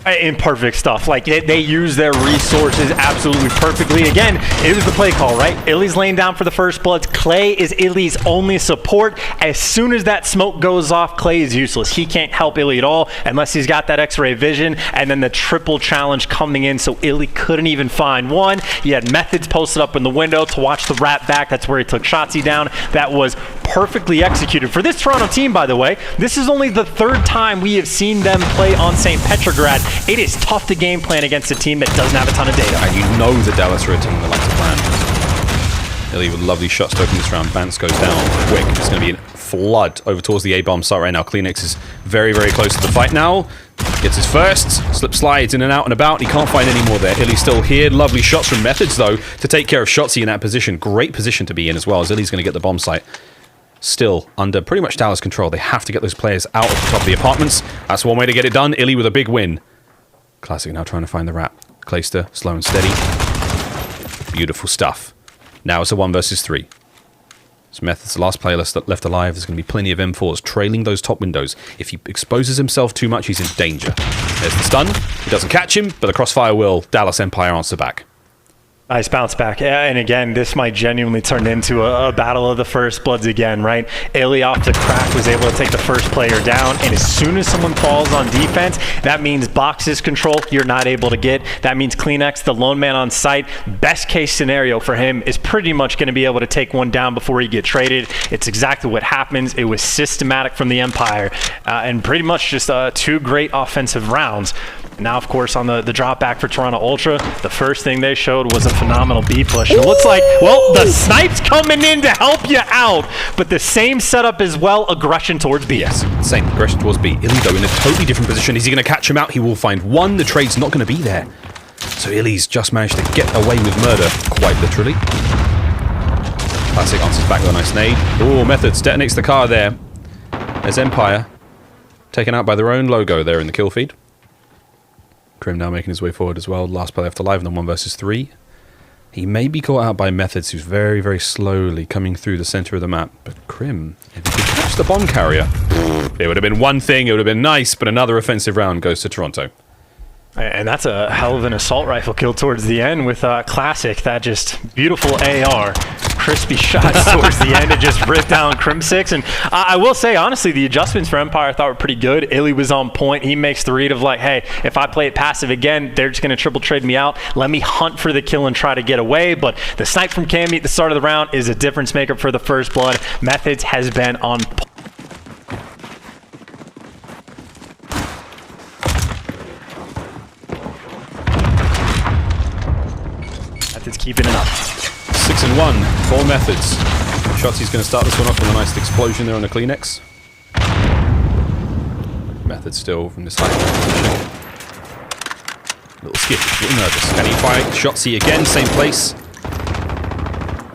Imperfect stuff. Like, they use their resources absolutely perfectly. Again, it was the play call, right? Illy's laying down for the first bloods. Clay is Illy's only support. As soon as that smoke goes off, Clay is useless. He can't help Illy at all unless he's got that X-ray vision. And then the triple challenge coming in, so Illy couldn't even find one. He had methods posted up in the window to watch the rat back. That's where he took Shotzzy down. That was perfectly executed. For this Toronto team, by the way, this is only the 3rd time we have seen them play on St. Petrograd. It is tough to game plan against a team that doesn't have a ton of data. And you know the Dallas are a team that like to plan. Illy with lovely shots to open this round. Bance goes down quick. It's going to be a flood over towards the A-bomb site right now. Kleenex is very, very close to the fight now. Gets his first. Slip slides in and out and about. He can't find any more there. Illy's still here. Lovely shots from Methods, though, to take care of Shotzzy in that position. Great position to be in as well, as Illy's going to get the bomb site. Still under pretty much Dallas control. They have to get those players out of the top of the apartments. That's one way to get it done. Illy with a big win. Classic now trying to find the rat. Clayster, slow and steady. Beautiful stuff. Now it's a 1 versus 3. It's Method's the last player left alive. There's going to be plenty of M4s trailing those top windows. If he exposes himself too much, he's in danger. There's the stun. He doesn't catch him, but the crossfire will. Dallas Empire answer back. Nice bounce back. Yeah, and again, this might genuinely turn into a battle of the first bloods again, right? Illy off the crack was able to take the first player down, and as soon as someone falls on defense, that means boxes control you're not able to get. That means Kleenex, the lone man on site, best case scenario for him is pretty much going to be able to take one down before he get traded. It's exactly what happens. It was systematic from the Empire, and pretty much just 2 great offensive rounds. Now, of course, on the drop back for Toronto Ultra, the first thing they showed was a phenomenal B push. And it looks like, well, the snipes coming in to help you out, but the same setup as well, aggression towards B. Yes, same aggression towards B. Illy, though, in a totally different position. Is he going to catch him out? He will find one. The trade's not going to be there. So Illy's just managed to get away with murder, quite literally. Classic answers back with a nice nade. Oh, Methods detonates the car there. There's Empire, taken out by their own logo there in the kill feed. Crim now making his way forward as well. Last player left alive in the 1 versus 3. He may be caught out by Methods, who's very, very slowly coming through the center of the map. But Crim, if he could catch the bomb carrier, it would have been one thing, it would have been nice, but another offensive round goes to Toronto. And that's a hell of an assault rifle kill towards the end with Classic, that just beautiful AR. Crispy shots towards the end to just rip down Crim6. And I will say, honestly, the adjustments for Empire I thought were pretty good. Illy was on point. He makes the read of like, hey, if I play it passive again, they're just going to triple trade me out. Let me hunt for the kill and try to get away. But the snipe from Cammy at the start of the round is a difference maker for the first blood. Methods has been on point. Methods keeping it up. 6-1 for Methods. Shotzi's going to start this one off with a nice explosion there on the Kleenex. Methods still from this high position. A little skip, a little nervous. Can he fight Shotzi again? Same place.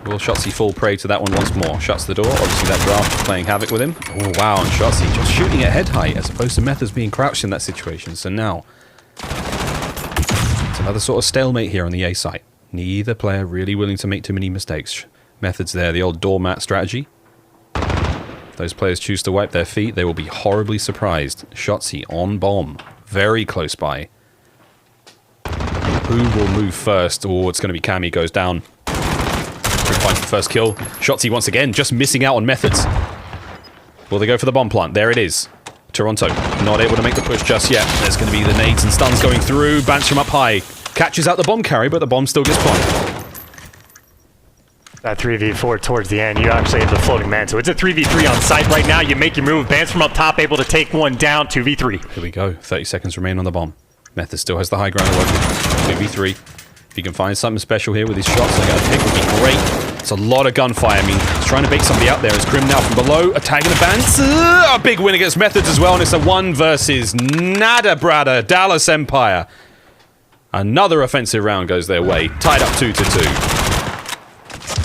Will Shotzi fall prey to that one once more? Shuts the door. Obviously that draft playing havoc with him. Oh wow, and Shotzi just shooting at head height as opposed to Methods being crouched in that situation. So now it's another sort of stalemate here on the A site. Neither player really willing to make too many mistakes. Methods there, the old doormat strategy. If those players choose to wipe their feet, they will be horribly surprised. Shotzzy on bomb. Very close by. Who will move first? Oh, it's going to be Cammy, goes down. Quick finds the first kill. Shotzzy once again, just missing out on methods. Will they go for the bomb plant? There it is. Toronto not able to make the push just yet. There's going to be the nades and stuns going through. Bants from up high. Catches out the bomb carry, but the bomb still gets planted. That 3v4 towards the end, you actually have the floating man. So it's a 3v3 on site right now. You make your move. Bants from up top, able to take one down. 2v3. Here we go. 30 seconds remain on the bomb. Method still has the high ground to work with. 2v3. If he can find something special here with his shots, they're going to pick would be great. It's a lot of gunfire. I mean, he's trying to bait somebody out there. It's Grim now from below, attacking the Bants. A big win against Methods as well, and it's a 1 versus nada brada. Dallas Empire. Another offensive round goes their way. Tied up 2-2.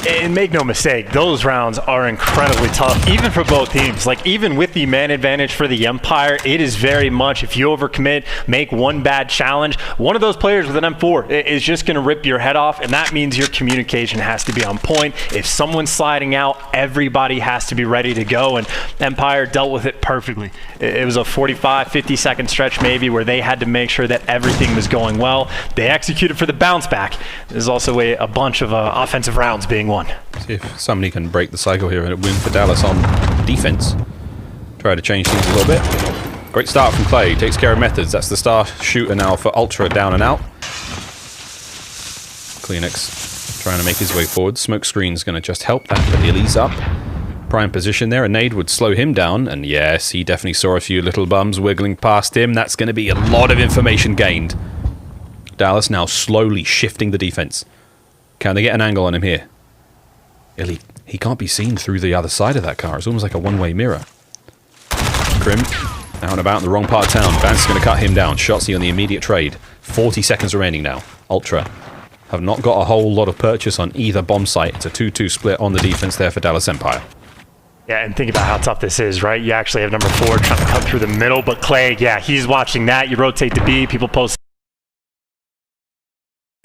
And make no mistake, those rounds are incredibly tough, even for both teams. Like, even with the man advantage for the Empire, it is very much, if you overcommit, make one bad challenge, one of those players with an M4 is just going to rip your head off, and that means your communication has to be on point. If someone's sliding out, everybody has to be ready to go, and Empire dealt with it perfectly. It was a 45, 50-second stretch maybe where they had to make sure that everything was going well. They executed for the bounce back. There's also a bunch of offensive rounds being won. See if somebody can break the cycle here and win for Dallas on defense. Try to change things a little bit. Great start from Clay. Takes care of Methods. That's the star shooter now for Ultra down and out. Kleenex trying to make his way forward. Smoke screen's going to just help that, but Illy's up. Prime position there. A nade would slow him down. And yes, he definitely saw a few little bums wiggling past him. That's going to be a lot of information gained. Dallas now slowly shifting the defense. Can they get an angle on him here? Illy, he can't be seen through the other side of that car. It's almost like a one-way mirror. Grim, out and about in the wrong part of town. Vance is going to cut him down. Shotzzy on the immediate trade. 40 seconds remaining now. Ultra have not got a whole lot of purchase on either bomb site. It's a 2-2 split on the defense there for Dallas Empire. Yeah, and think about how tough this is, right? You actually have number 4 trying to cut through the middle, but Clay, yeah, he's watching that. You rotate to B, people post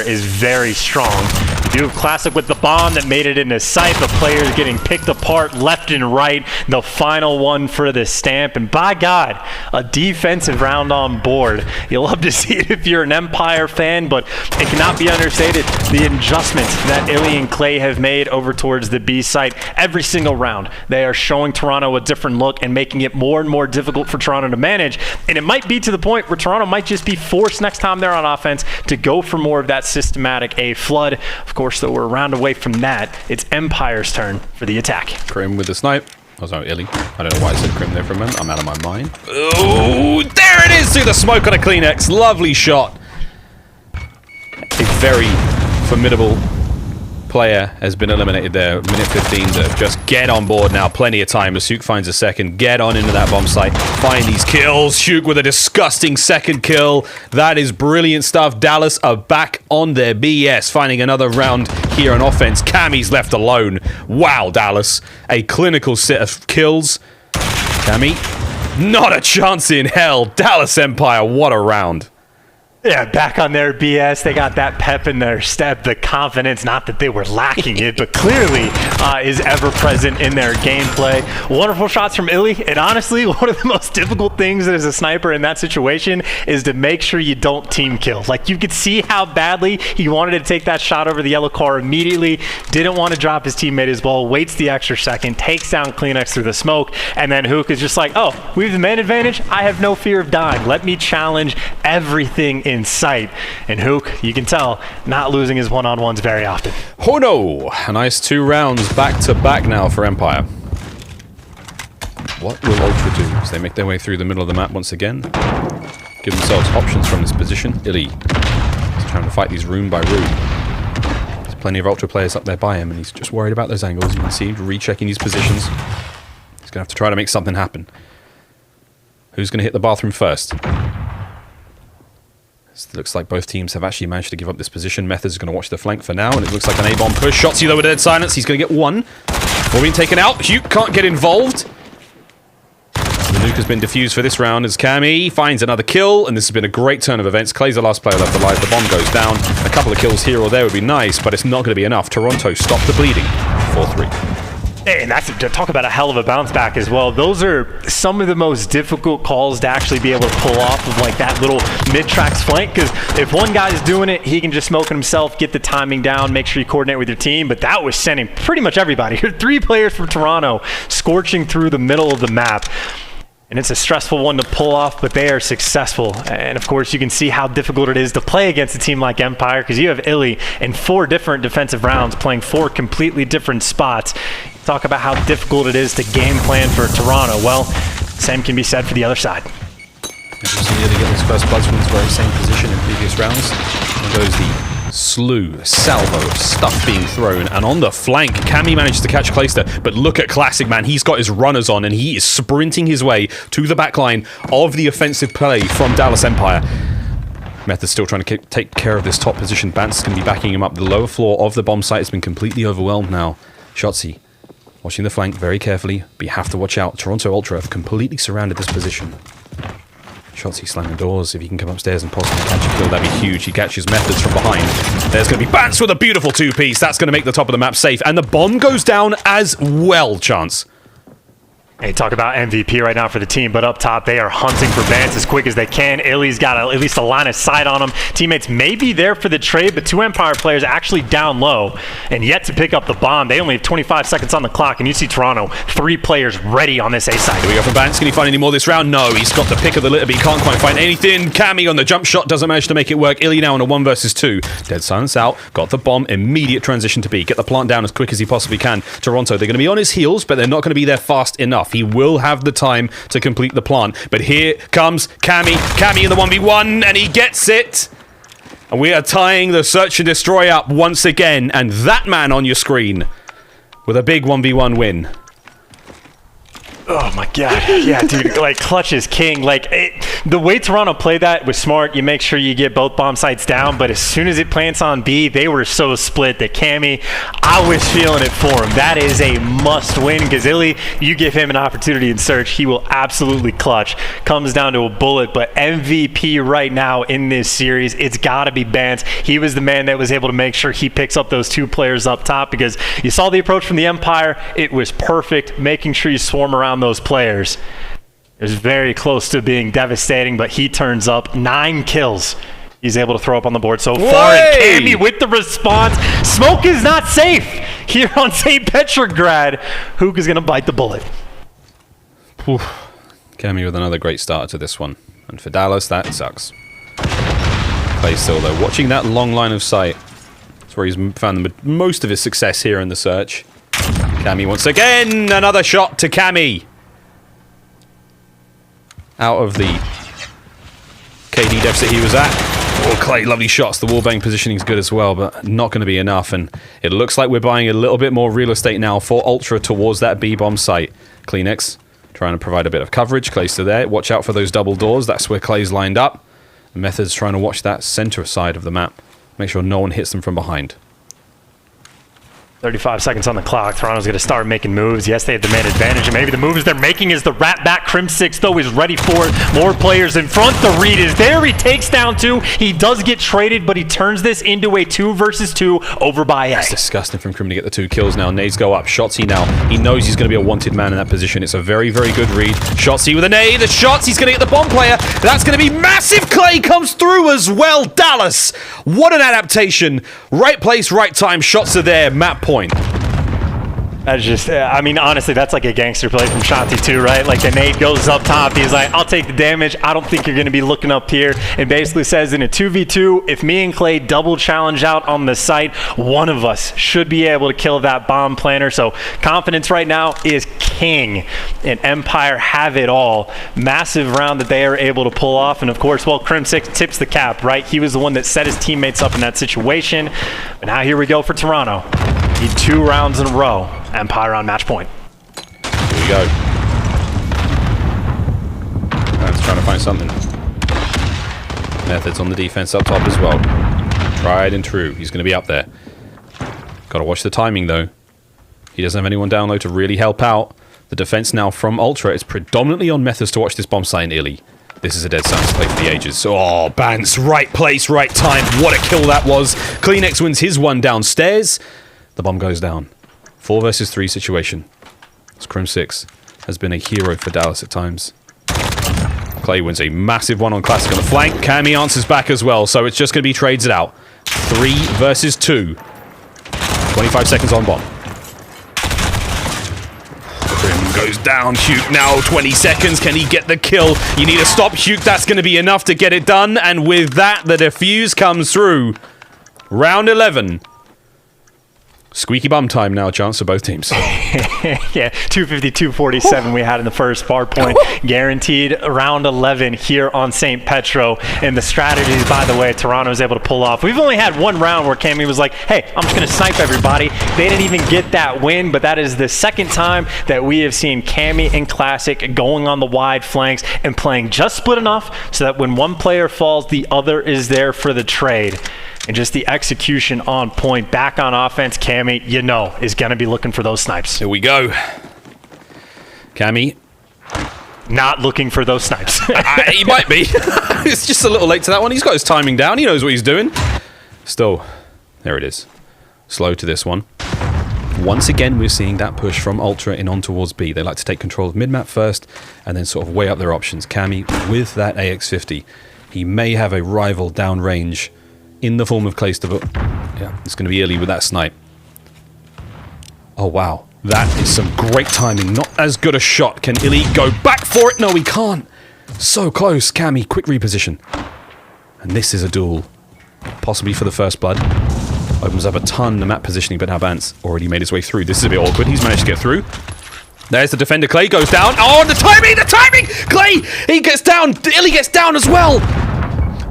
is very strong. You do have Classic with the bomb that made it into sight, but players getting picked apart left and right. The final one for the stamp, and by God, a defensive round on board. You'll love to see it if you're an Empire fan, but it cannot be understated the adjustment that Illy and Clay have made over towards the B site. Every single round, they are showing Toronto a different look and making it more and more difficult for Toronto to manage, and it might be to the point where Toronto might just be forced next time they're on offense to go for more of that systematic A flood. Of course, though, we're a round away from that. It's Empire's turn for the attack. Grim with the snipe. Oh, sorry, Illy. I don't know why I said Grim there for a minute. I'm out of my mind. Oh, there it is through the smoke on a Kleenex. Lovely shot. A very formidable player has been eliminated there. Minute 15 to just get on board now. Plenty of time. Asuk finds a second. Get on into that bomb site. Find these kills. Shuk with a disgusting second kill. That is brilliant stuff. Dallas are back on their BS. Finding another round here on offense. Cammy's left alone. Wow, Dallas. A clinical set of kills. Cammy, not a chance in hell. Dallas Empire, what a round. Yeah, back on their BS. They got that pep in their step, the confidence, not that they were lacking it, but clearly is ever present in their gameplay. Wonderful shots from Illy, and honestly, one of the most difficult things as a sniper in that situation is to make sure you don't team kill. Like, you could see how badly he wanted to take that shot over the yellow car immediately, didn't want to drop his teammate as well, waits the extra second, takes down Kleenex through the smoke, and then Hook is just like, oh, we have the man advantage? I have no fear of dying. Let me challenge everything in sight. And Hook, you can tell, not losing his one-on-ones very often. Oh no! A nice 2 rounds back-to-back now for Empire. What will Ultra do as they make their way through the middle of the map once again? Give themselves options from this position. Illy is trying to fight these room by room. There's plenty of Ultra players up there by him, and he's just worried about those angles. You can see him rechecking these positions. He's going to have to try to make something happen. Who's going to hit the bathroom first? It looks like both teams have actually managed to give up this position. Methods is going to watch the flank for now, and it looks like an A-bomb push. Shotzzy though with dead silence. He's going to get one. Before being taken out. Hugh can't get involved. The Nuke has been defused for this round as Cammy finds another kill, and this has been a great turn of events. Clay's the last player left alive. The bomb goes down. A couple of kills here or there would be nice, but it's not going to be enough. Toronto stop the bleeding. 4-3. And that's talk about a hell of a bounce back as well. Those are some of the most difficult calls to actually be able to pull off of like that little mid-tracks flank, because if one guy's doing it, he can just smoke it himself, get the timing down, make sure you coordinate with your team. But that was sending pretty much everybody. 3 players from Toronto scorching through the middle of the map. And it's a stressful one to pull off, but they are successful. And of course, you can see how difficult it is to play against a team like Empire, because you have Illy in 4 different defensive rounds playing 4 completely different spots. Talk about how difficult it is to game plan for Toronto. Well, same can be said for the other side. Just near to get his first bloods from this very same position in previous rounds. There goes the slew, salvo of stuff being thrown, and on the flank, Cammy manages to catch Clayster, but look at Classic, man. He's got his runners on, and he is sprinting his way to the back line of the offensive play from Dallas Empire. Method's still trying to take care of this top position. Bant's going to be backing him up. The lower floor of the bomb site has been completely overwhelmed now. Shotzzy watching the flank very carefully, but you have to watch out. Toronto Ultra have completely surrounded this position. Shotzzy slamming doors. If he can come upstairs and possibly catch a kill, that'd be huge. He catches Methods from behind. There's going to be Bants with a beautiful 2-piece. That's going to make the top of the map safe. And the bomb goes down as well, Chance. Hey, talk about MVP right now for the team, but up top, they are hunting for Vance as quick as they can. Illy's got at least a line of sight on him. Teammates may be there for the trade, but 2 Empire players actually down low and yet to pick up the bomb. They only have 25 seconds on the clock, and you see Toronto, 3 players ready on this A side. Here we go from Vance. Can he find any more this round? No, he's got the pick of the litter, but he can't quite find anything. Cammy on the jump shot doesn't manage to make it work. Illy now on a 1 versus 2. Dead silence out. Got the bomb. Immediate transition to B. Get the plant down as quick as he possibly can. Toronto, they're going to be on his heels, but they're not going to be there fast enough. He will have the time to complete the plant. But here comes Cammy. Cammy in the 1v1, and he gets it. And we are tying the search and destroy up once again. And that man on your screen with a big 1v1 win. Oh my god. Yeah, dude, like clutch is king. Like the way Toronto played that was smart. You make sure you get both bomb sites down, but as soon as it plants on B, they were so split that Cammy, I was feeling it for him. That is a must win, because Illy, you give him an opportunity in search, he will absolutely clutch. Comes down to a bullet, but MVP right now in this series, it's gotta be Bance. He was the man that was able to make sure he picks up those 2 players up top, because you saw the approach from the Empire. It was perfect, making sure you swarm around those players. It was very close to being devastating, but he turns up 9 kills. He's able to throw up on the board so far. And Cammy with the response. Smoke is not safe here on St. Petrograd. Hook is going to bite the bullet. Cammy with another great start to this one. And for Dallas, that sucks. Clay still, though, watching that long line of sight. That's where he's found most of his success here in the search. Cammy once again, another shot to Cammy. Out of the KD deficit he was at. Oh, Clay, lovely shots. The wallbang positioning is good as well, but not going to be enough. And it looks like we're buying a little bit more real estate now for Ultra towards that B-bomb site. Kleenex trying to provide a bit of coverage. Clay's still there. Watch out for those double doors. That's where Clay's lined up. Method's trying to watch that center side of the map. Make sure no one hits them from behind. 35 seconds on the clock. Toronto's going to start making moves. Yes, they have the man advantage, and maybe the moves they're making is the rat back. Crim6, though, is ready for it. More players in front. The read is there. He takes down 2. He does get traded, but he turns this into a 2 versus 2 over by A. That's disgusting from Crim to get the 2 kills now. Nades go up. Shotzzy now. He knows he's going to be a wanted man in that position. It's a very, very good read. Shotzzy with a nade. The shots. He's going to get the bomb player. That's going to be massive. Clay comes through as well. Dallas. What an adaptation. Right place, right time. Shots are there. Map point. That's just, I mean, honestly, that's like a gangster play from Shanti too, right? Like the nade goes up top. He's like, I'll take the damage. I don't think you're going to be looking up here. And basically says in a 2v2, if me and Clay double challenge out on the site, one of us should be able to kill that bomb planter. So confidence right now is king. And Empire have it all. Massive round that they are able to pull off. And of course, well, Crim6 tips the cap, right? He was the one that set his teammates up in that situation. But now here we go for Toronto. Need 2 rounds in a row. Empire on match point. Here we go. Man's trying to find something. Methods on the defense up top as well. Tried and true. He's going to be up there. Got to watch the timing, though. He doesn't have anyone down low to really help out. The defense now from Ultra is predominantly on methods to watch this bomb site in Illy. This is a dead silence play for the ages. Oh, Bance, right place, right time. What a kill that was. Kleenex wins his one downstairs. The bomb goes down. 4 versus 3 situation. Scrim 6 has been a hero for Dallas at times. Clay wins a massive one on Classic on the flank. Cammy answers back as well, so it's just going to be trades it out. 3 versus 2. 25 seconds on bomb. Grim goes down. Hugh now 20 seconds. Can he get the kill? You need to stop Hugh. That's going to be enough to get it done. And with that, the defuse comes through. Round 11. Squeaky bum time now, chance for both teams. Yeah, 250-247 we had in the first Hardpoint. Guaranteed round 11 here on St. Petro. And the strategies, by the way, Toronto was able to pull off. We've only had one round where Cammy was like, hey, I'm just going to snipe everybody. They didn't even get that win, but that is the second time that we have seen Cammy and Classic going on the wide flanks and playing just split enough so that when one player falls, the other is there for the trade. And just the execution on point. Back on offense, Cammy, you know, is going to be looking for those snipes. Here we go. Cammy. Not looking for those snipes. He might be. It's just a little late to that one. He's got his timing down. He knows what he's doing. Still, there it is. Slow to this one. Once again, we're seeing that push from Ultra in on towards B. They like to take control of mid-map first and then sort of weigh up their options. Cammy with that AX-50. He may have a rival downrange in the form of Clayster. Yeah, it's going to be early with that snipe. Oh, wow. That is some great timing. Not as good a shot. Can Illy go back for it? No, he can't. So close. Cammy, quick reposition. And this is a duel. Possibly for the first blood. Opens up a ton of map positioning, but now Bance already made his way through. This is a bit awkward. He's managed to get through. There's the defender. Clay goes down. Oh, the timing! The timing! Clay! He gets down. Illy gets down as well.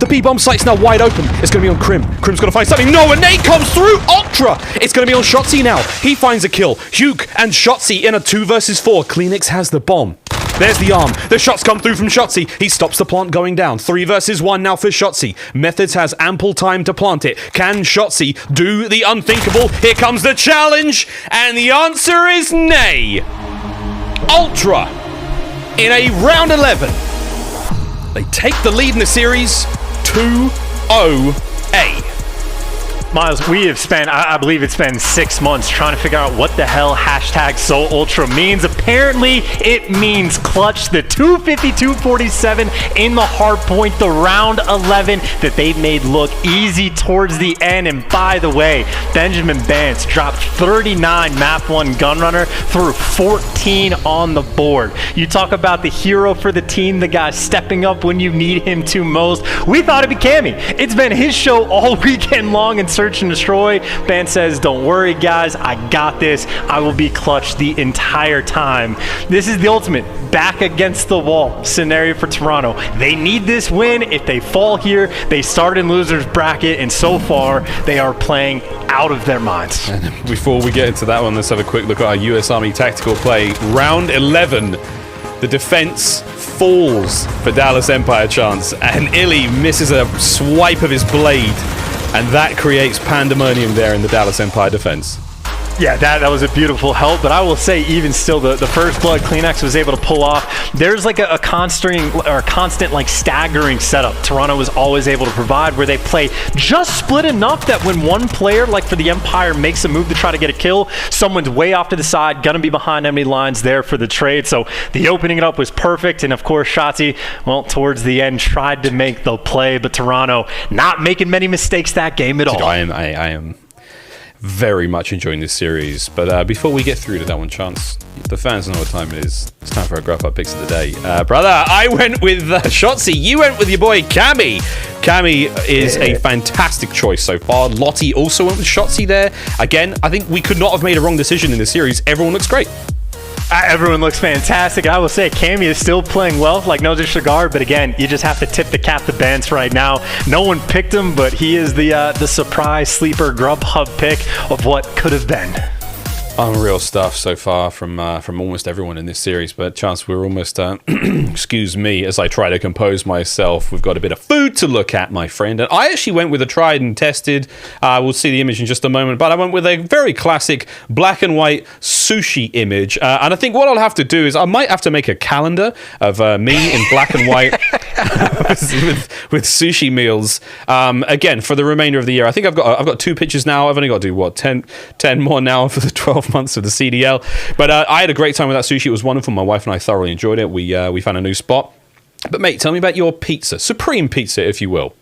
The B-bomb site's now wide open. It's going to be on Crim. Crim's going to find something. No, a nade comes through. Ultra! It's going to be on Shotzzy now. He finds a kill. Huke and Shotzzy in a 2 versus 4. Kleenex has the bomb. There's the arm. The shots come through from Shotzzy. He stops the plant going down. 3 versus 1 now for Shotzzy. Methods has ample time to plant it. Can Shotzzy do the unthinkable? Here comes the challenge. And the answer is nay. Ultra in a round 11. They take the lead in the series. 2-0-A. Miles, we have spent, I believe it's been 6 months trying to figure out what the hell hashtag #SoulUltra means. Apparently, it means clutch. The 250-247 in the Hardpoint, the round 11 that they made look easy towards the end. And by the way, Benjamin Bance dropped 39 map 1 gunrunner through 14 on the board. You talk about the hero for the team, the guy stepping up when you need him to most. We thought it'd be Cammy. It's been his show all weekend long and search and destroy. Ben says, don't worry guys, I got this. I will be clutch the entire time. This is the ultimate back against the wall scenario for Toronto. They need this win. If they fall here, they start in loser's bracket, and so far they are playing out of their minds. And before we get into that one, let's have a quick look at our US Army tactical play. Round 11. The defense falls for Dallas Empire chance, and Illy misses a swipe of his blade. And that creates pandemonium there in the Dallas Empire defense. Yeah, that was a beautiful help, but I will say even still the first blood Kleenex was able to pull off. There's like a constant like staggering setup Toronto was always able to provide, where they play just split enough that when one player, like for the Empire, makes a move to try to get a kill, someone's way off to the side, gonna be behind enemy lines there for the trade. So the opening it up was perfect, and of course Shotzzy, well, towards the end tried to make the play, but Toronto not making many mistakes that game at all. I am very much enjoying this series, but before we get through to that one, Chance, the fans know what time it is. It's time for our Grub Up picks of the day. Brother, I went with Shotzzy. You went with your boy Cammy. Cammy is a fantastic choice so far. Lottie also went with Shotzzy there. Again, I think we could not have made a wrong decision in this series. Everyone looks great. Everyone looks fantastic. I will say Cammy is still playing well, like no disregard, but again, you just have to tip the cap to Bance right now. No one picked him, but he is the surprise sleeper Grubhub pick of what could have been. Unreal stuff so far from almost everyone in this series, but Chance, we're almost excuse me as I try to compose myself. We've got a bit of food to look at, my friend, and I actually went with a tried and tested, we'll see the image in just a moment, but I went with a very classic black and white sushi image, and I think what I'll have to do is I might have to make a calendar of me in black and white with sushi meals again for the remainder of the year. I think I've got 2 pictures now. I've only got to do what 10 more now for the 12 months of the CDL, but I had a great time with that sushi. It was wonderful. My wife and I thoroughly enjoyed it. We found a new spot. But mate, tell me about your pizza, supreme pizza, if you will.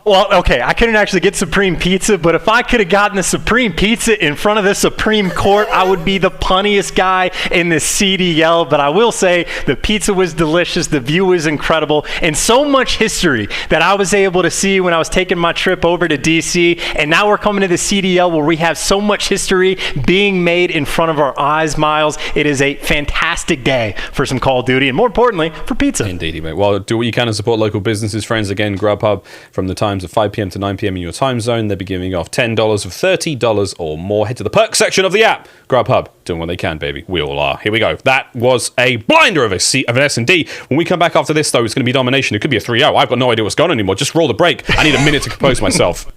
Well, okay, I couldn't actually get Supreme Pizza, but if I could have gotten the Supreme Pizza in front of the Supreme Court, I would be the punniest guy in the CDL. But I will say the pizza was delicious, the view was incredible, and so much history that I was able to see when I was taking my trip over to DC. And now we're coming to the CDL where we have so much history being made in front of our eyes, Miles. It is a fantastic day for some Call of Duty, and more importantly, for pizza. Indeedy, mate. Well, do what you can to support local businesses, friends. Again, Grubhub from the times of 5 p.m. to 9 p.m. in your time zone. They'll be giving off $10 of $30 or more. Head to the perks section of the app. Grubhub, doing what they can, baby. We all are. Here we go. That was a blinder of an S&D. When we come back after this, though, it's going to be domination. It could be a 3-0. I've got no idea what's going on anymore. Just roll the break. I need a minute to compose myself.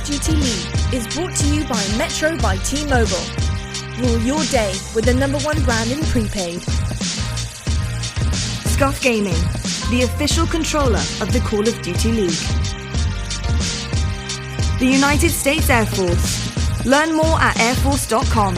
Duty League is brought to you by Metro by T-Mobile. Rule your day with the #1 brand in prepaid. Scuff Gaming, the official controller of the Call of Duty League. the United States Air Force. Learn more at airforce.com.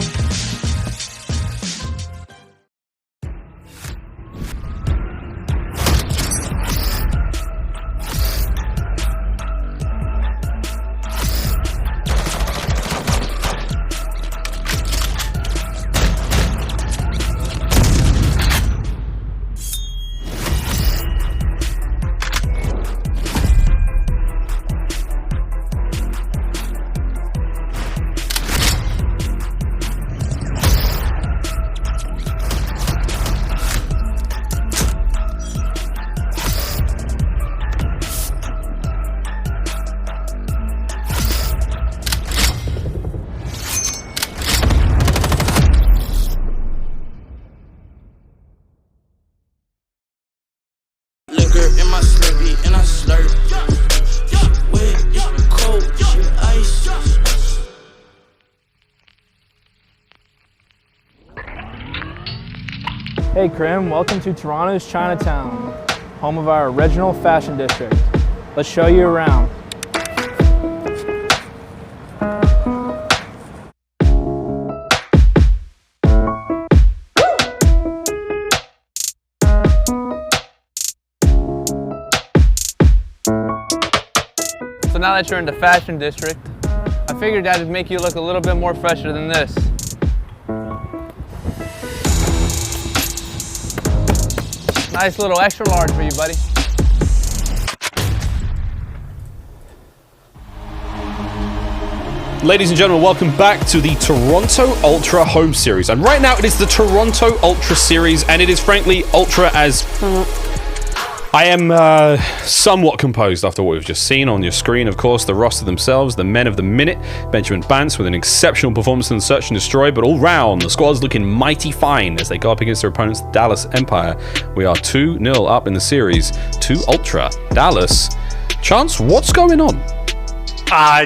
In my slurpee and I slurp. Wet, it's cold, shit ice. Hey Krim, welcome to Toronto's Chinatown, home of our original fashion district. Let's show you around. So now that you're in the fashion district, I figured that'd make you look a little bit more fresher than this. Nice little extra large for you, buddy. Ladies and gentlemen, welcome back to the Toronto Ultra Home Series. And right now it is the Toronto Ultra Series, and it is frankly Ultra as... I am somewhat composed after what we've just seen on your screen. Of course, the roster themselves, the men of the minute, Benjamin Bance with an exceptional performance in Search and Destroy, but all round, the squad's looking mighty fine as they go up against their opponents, the Dallas Empire. We are 2-0 up in the series to Ultra. Dallas, Chance, what's going on?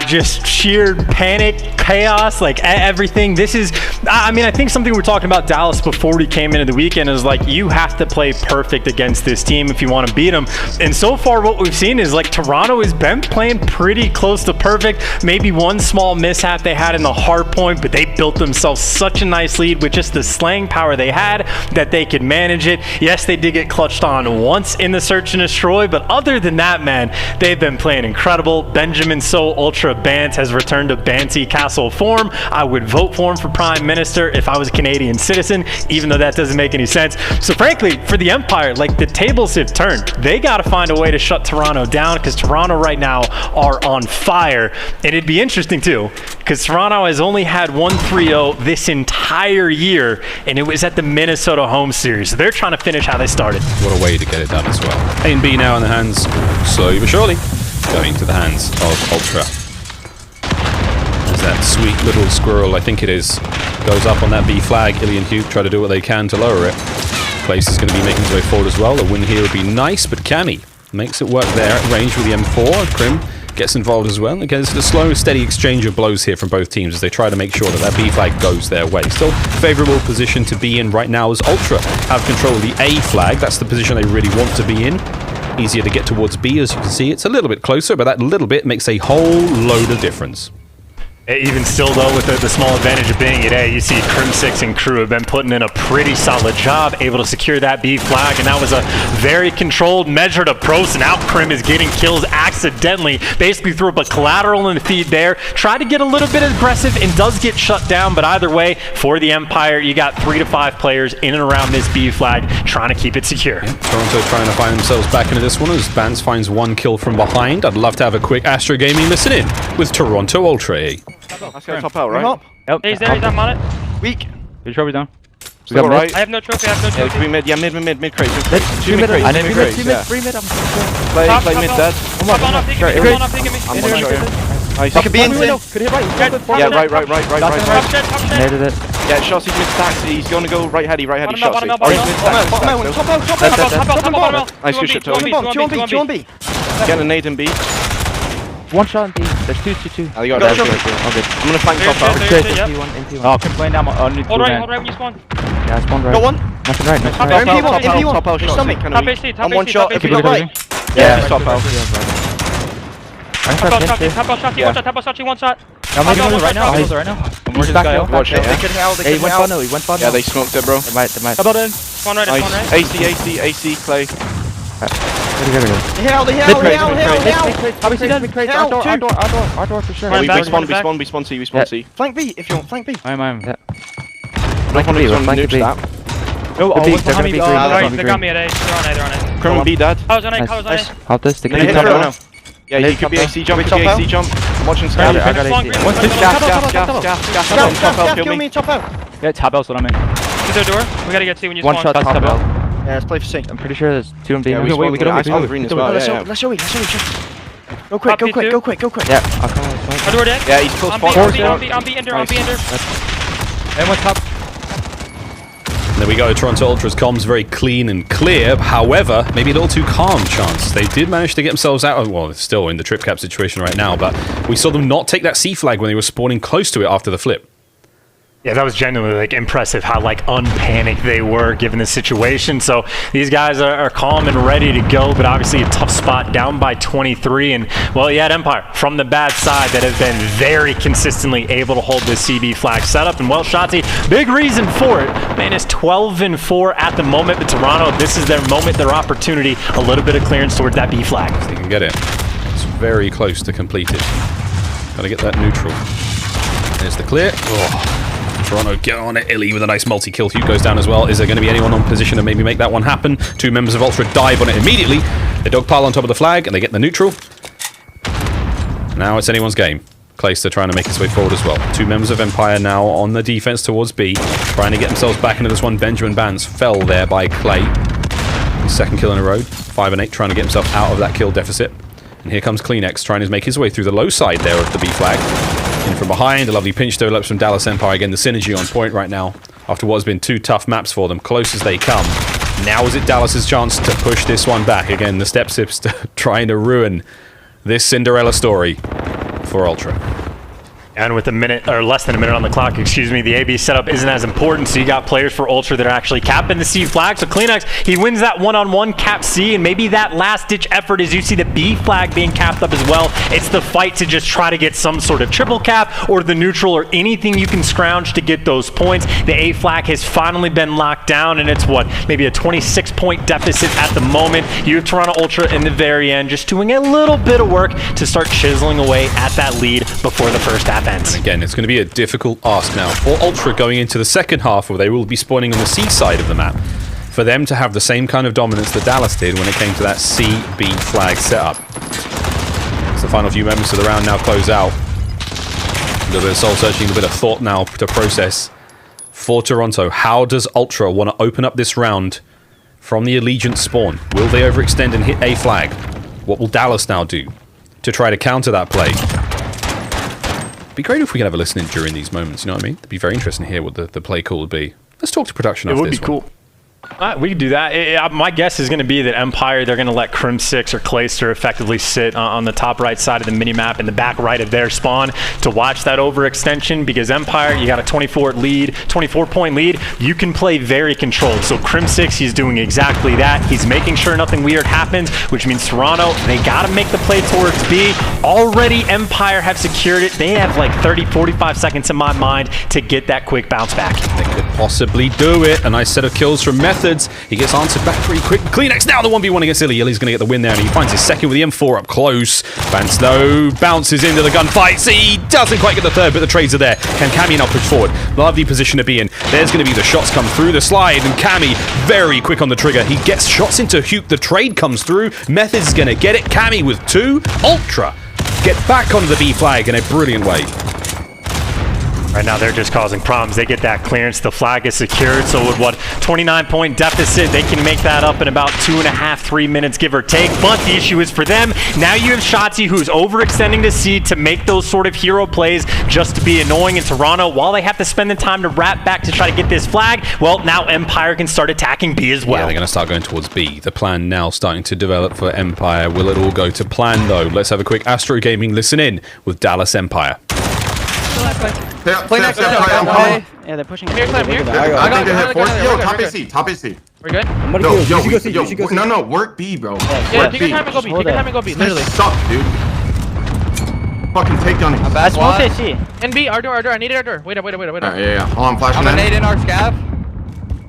Just sheer panic, chaos, like everything. This is, I mean, I think something we were talking about Dallas before we came into the weekend is like, you have to play perfect against this team if you want to beat them. And so far what we've seen is like Toronto has been playing pretty close to perfect. Maybe one small mishap they had in the Hardpoint, but they built themselves such a nice lead with just the slaying power they had that they could manage it. Yes, they did get clutched on once in the Search and Destroy, but other than that, man, they've been playing incredible. Benjamin Ultra Bance has returned to Bancy Castle form. I would vote for him for Prime Minister if I was a Canadian citizen, even though that doesn't make any sense. So frankly, for the Empire, like the tables have turned. They got to find a way to shut Toronto down because Toronto right now are on fire. And it'd be interesting too, because Toronto has only had 1-3-0 this entire year, and it was at the Minnesota home series. So they're trying to finish how they started. What a way to get it done as well. A and B now in the hands, slowly but surely, going to the hands of Ultra. As that sweet little squirrel, I think it is, goes up on that B flag. Illy and Hugh try to do what they can to lower it. Place is going to be making his way forward as well. A win here would be nice, but Cammy makes it work there at range with the M4. Krim gets involved as well. Again, it's a slow, steady exchange of blows here from both teams as they try to make sure that that B flag goes their way. Still favorable position to be in right now as Ultra have control of the A flag. That's the position they really want to be in. Easier to get towards B, as you can see. It's a little bit closer, but that little bit makes a whole load of difference. Even still, though, with the small advantage of being at A, you see Crim6 and crew have been putting in a pretty solid job, able to secure that B flag, and that was a very controlled, measured approach. Now Crim is getting kills accidentally, basically threw up a collateral in the feed there, tried to get a little bit aggressive and does get shut down, but either way, for the Empire, you got 3 to 5 players in and around this B flag trying to keep it secure. Yeah, Toronto trying to find themselves back into this one as Bance finds 1 kill from behind. I'd love to have a quick Astro Gaming listen in with Toronto Ultra. Let's go top out, right? Yep. He's there, he's on it. Weak. Your trophy down. We got right. I have no trophy, I have no trophy. Yeah, mid, yeah, mid crate. Two mid, I need mid, three mid, Play mid dead. I'm on, peeking me. I'm one shot here. Nice. Could be in. Could hit right. Yeah, right. Nated it. Yeah, shots, he's mid stacks. He's going to go right heady shots. Top out. Nice, good shit, Toby. 2-on-B. Get a nade in B. One shot in B. There's 2-2-2. Oh, you got it. Okay. I'm going to flank top out. Into one. Oh, I'm playing down on Hold right when you spawn. Yeah, I spawned right. Got one. Nothing right. Top out shot. I'm one shot. If you got right. Yeah, top out. Top out shot, one shot. I'm making it right now. Right now. We're just back. Watch it. He went fun. He went fun. Yeah, they smoked it, bro. They might. Top out in. Spawn right, spawn right. AC, Clay. Hell. Our door for sure. We spawn C. Flank B if you want. Flank B. I'm. Flank B. No, they're gonna be green. They got me at A. They're on A. Criminal B, dad. I was on A. Help this. They Hit can top now. Yeah, he could be AC jump. I'm watching Sky. I got AC. Gas. Kill me. Yeah, top out's what I'm in. To their door. We gotta get C when you One spawn. shot top out. Yeah, let's play for C. I'm pretty sure there's 2 in B. Yeah, we can green as well. Let's show it. Go quick. Yeah, I'll come on. Our door dead. Yeah, he's close. On B, ender. And one top. There we go. Toronto Ultra's comms very clean and clear. However, maybe a little too calm, Chance. They did manage to get themselves out of, well, they're still in the trip cap situation right now, but we saw them not take that C flag when they were spawning close to it after the flip. Yeah, that was genuinely like impressive how like unpanicked they were given the situation. So these guys are calm and ready to go, but obviously a tough spot down by 23. And well, you had Empire from the bad side that have been very consistently able to hold this CB flag setup. And well, Shotzi, big reason for it. Man is 12-4 at the moment, but Toronto, this is their moment, their opportunity. A little bit of clearance towards that B flag. They can get it. It's very close to completed. Got to get that neutral. There's the clear. Oh. Toronto get on it. Illy with a nice multi-kill. Hugh goes down as well. Is there going to be anyone on position to maybe make that one happen? 2 members of Ultra dive on it immediately. They dogpile on top of the flag and they get the neutral. Now it's anyone's game. Clayster trying to make his way forward as well. 2 members of Empire now on the defense towards B, trying to get themselves back into this one. Benjamin Bans fell there by Clay. His 2nd kill in a row. 5 and 8 trying to get himself out of that kill deficit. And here comes Kleenex trying to make his way through the low side there of the B flag. In from behind, a lovely pinch develops from Dallas Empire. Again, the synergy on point right now after what has been 2 tough maps for them. Close as they come. Now is it Dallas's chance to push this one back. Again, the Step Sips trying to ruin this Cinderella story for Ultra. And with a minute, or less than a minute on the clock, excuse me, the AB setup isn't as important, so you got players for Ultra that are actually capping the C flag. So Kleenex, he wins that one-on-one cap C, and maybe that last-ditch effort is you see the B flag being capped up as well. It's the fight to just try to get some sort of triple cap or the neutral or anything you can scrounge to get those points. The A flag has finally been locked down, and it's what, maybe a 26-point deficit at the moment. You have Toronto Ultra in the very end, just doing a little bit of work to start chiseling away at that lead before the first half ends. And again, it's going to be a difficult ask now for Ultra going into the second half where they will be spawning on the C side of the map. For them to have the same kind of dominance that Dallas did when it came to that C-B flag setup. As the final few members of the round now close out. A little bit of soul searching, a little bit of thought now to process. For Toronto, how does Ultra want to open up this round from the Allegiance spawn? Will they overextend and hit A flag? What will Dallas now do to try to counter that play? It'd be great if we could have a listen in during these moments, you know what I mean? It'd be very interesting to hear what the play call would be. Let's talk to production after this. It would be cool. We could do that. My guess is going to be that Empire, they're going to let Crim6 or Clayster effectively sit on the top right side of the minimap in the back right of their spawn to watch that overextension, because Empire, you got a 24-point lead. You can play very controlled. So Crim6, he's doing exactly that. He's making sure nothing weird happens, which means Toronto, they got to make the play towards B. Already Empire have secured it. They have like 30-45 seconds in my mind to get that quick bounce back. They could possibly do it. A nice set of kills from Methods. He gets answered back pretty quick. Kleenex now the 1v1 against Illy. Illy's going to get the win there, and he finds his second with the M4 up close. Vance though bounces into the gunfight. See, doesn't quite get the third, but the trades are there. Can Cammy now push forward? Lovely position to be in. There's going to be the shots come through the slide, and Cammy very quick on the trigger. He gets shots into Hugh. The trade comes through. Methods is going to get it. Cammy with 2. Ultra get back onto the B flag in a brilliant way. Right now, they're just causing problems. They get that clearance. The flag is secured. So with what, 29-point deficit, they can make that up in about 2.5-3 minutes, give or take. But the issue is for them, now you have Shotzi, who's overextending to C to make those sort of hero plays just to be annoying in Toronto. While they have to spend the time to wrap back to try to get this flag, well, now Empire can start attacking B as well. Yeah, they're going to start going towards B. The plan now starting to develop for Empire. Will it all go to plan, though? Let's have a quick Astro Gaming listen in with Dallas Empire. Play next. I'm Yeah, they're pushing. Here, Clem, here. I think they hit 4. Yo, top AC. We're good? Yo, no, work B, bro. Yeah, take your time and go B. Literally. Suck, dude. fucking takedown. I smoked AC. And B, our door. I need our door. Wait up. Yeah. Hold on, flashing I'm gonna nade in. in our scav.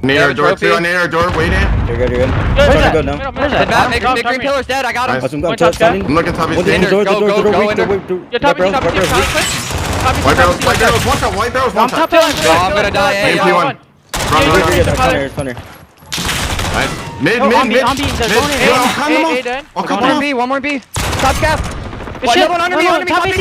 Need our door too. I need our door. Wait in. You're good. Where's that? Good now. Where's that? Nick green pillar's dead. I got him. Nice. I'm One touch, standing. I'm looking top of his Go, go in there. Yeah, top of White barrels, one shot, white barrels, one shot. I'm gonna die. MP1. Run. Nice. Mid. On B, Mid. on B. Oh, come on. One more B. Top scav. Shit. One under me. I'm coming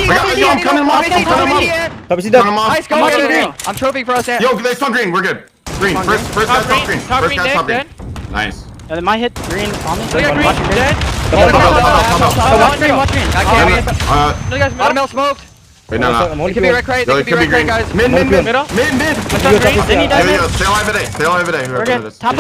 off. Top AC Turn dead. him off. Nice, go green. I'm trophy for us. Yo, they stun green. We're good. Green. First guy's top green. First guy's top green. Nice. And then my hit green on me. Look at green. Dead. Watch green. Got Cammy. Another guy's middle smoked. Wait, no. It could be red crate. It could be red crate, guys. Mid. Middle. Mid. Then he died. Yo, stay alive today. Stay alive today. We're Whoever good. it is. Top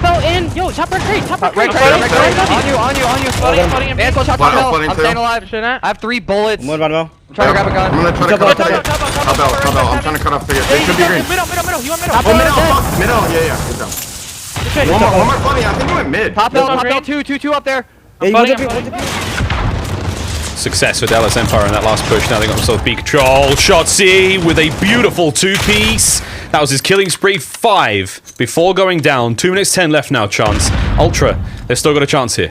out in. Yo, top red crate. Top red crate. Red crate. On you. Flooding in. Man, go top Flooding middle. I'm too. staying alive. I have 3 bullets. One bottom. I'm trying to grab a gun. I'm gonna try to cut off figure. Top out. I'm trying to cut off figure. They could be green. Middle. You want middle? Oh, middle. Fuck. Middle. Yeah. Good job. One more funny. I think we went mid. Top L, 2 up there. Success for Dallas Empire in that last push. Now they got themselves B control. Shotzi with a beautiful 2-piece. That was his killing spree. 5 before going down. 2 minutes 10 left now. Chance. Ultra. They've still got a chance here.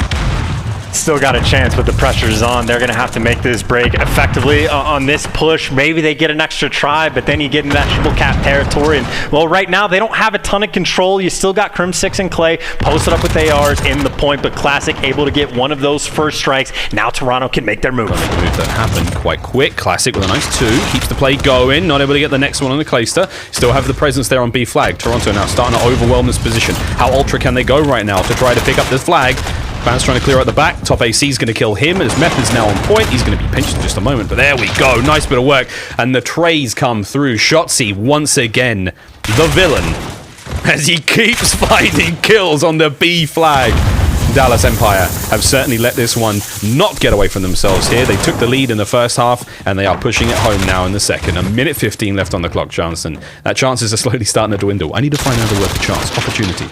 Still got a chance, but the pressure's on. They're going to have to make this break effectively on this push. Maybe they get an extra try, but then you get into that triple cap territory. And, well, right now, they don't have a ton of control. You still got Crim 6 and Clay posted up with ARs in the point, but Classic able to get one of those first strikes. Now Toronto can make their move. Well, the move that happened quite quick. Classic with a nice 2. Keeps the play going. Not able to get the next one on the Clayster. Still have the presence there on B flag. Toronto now starting to overwhelm this position. How ultra can they go right now to try to pick up this flag? Vance trying to clear out the back. Top AC is going to kill him. His method's now on point. He's going to be pinched in just a moment. But there we go. Nice bit of work. And the trays come through. Shotzi once again, the villain, as he keeps finding kills on the B flag. Dallas Empire have certainly let this one not get away from themselves here. They took the lead in the first half, and they are pushing it home now in the second. 1:15 left on the clock, Johnson. That chances are slowly starting to dwindle. I need to find out the word for chance. Opportunity.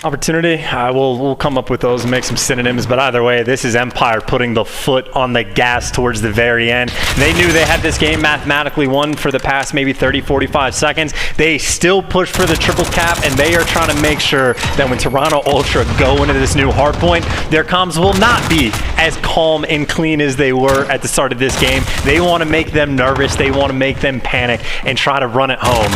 Opportunity, we'll come up with those and make some synonyms, but either way, this is Empire putting the foot on the gas towards the very end. They knew they had this game mathematically won for the past maybe 30, 45 seconds. They still push for the triple cap, and they are trying to make sure that when Toronto Ultra go into this new hardpoint, their comms will not be as calm and clean as they were at the start of this game. They want to make them nervous, they want to make them panic, and try to run it home.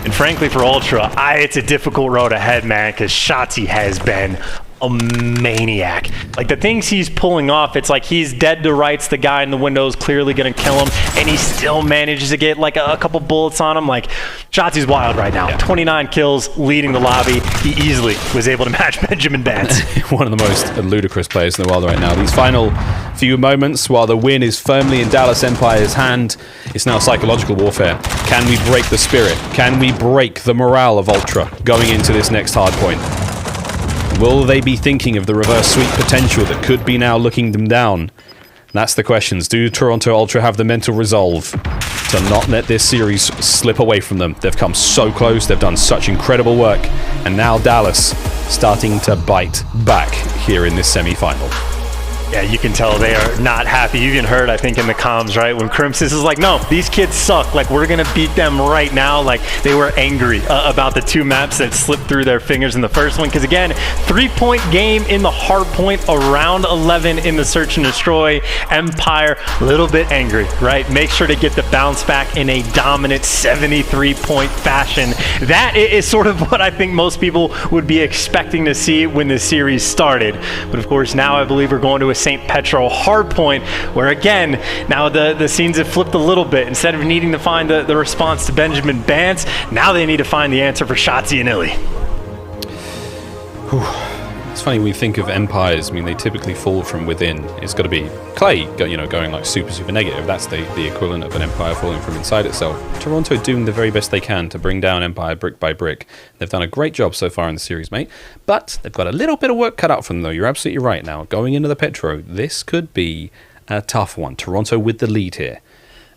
And frankly, for Ultra, it's a difficult road ahead, man, because Shotzi has been a maniac. Like, the things he's pulling off, it's like he's dead to rights. The guy in the window is clearly going to kill him, and he still manages to get like a couple bullets on him. Like, Shotzi's wild right now. Yeah. 29 kills, leading the lobby. He easily was able to match Benjamin Vance. One of the most ludicrous players in the world right now. These final few moments, while the win is firmly in Dallas Empire's hand, it's now psychological warfare. Can we break the spirit? Can we break the morale of Ultra going into this next hard point? Will they be thinking of the reverse sweep potential that could be now looking them down? That's the questions. Do Toronto Ultra have the mental resolve to not let this series slip away from them? They've come so close. They've done such incredible work. And now Dallas starting to bite back here in this semi-final. Yeah, you can tell they are not happy. You even heard, I think, in the comms, right? When Crimson is like, no, these kids suck. Like, we're going to beat them right now. Like, they were angry about the 2 maps that slipped through their fingers in the first one. Because, again, 3-point game in the hard point, around 11 in the search and destroy. Empire, a little bit angry, right? Make sure to get the bounce back in a dominant 73-point fashion. That is sort of what I think most people would be expecting to see when the series started. But, of course, now I believe we're going to a St. Petro hardpoint, where again, now the scenes have flipped a little bit. Instead of needing to find the response to Benjamin Vance, now they need to find the answer for Shotzi and Illy. It's funny when we think of empires. I mean, they typically fall from within. It's got to be Clay, going like super negative. That's the equivalent of an empire falling from inside itself. Toronto doing the very best they can to bring down Empire brick by brick. They've done a great job so far in the series, mate. But they've got a little bit of work cut out for them, though. You're absolutely right. Now, going into the Petro, this could be a tough one. Toronto with the lead here,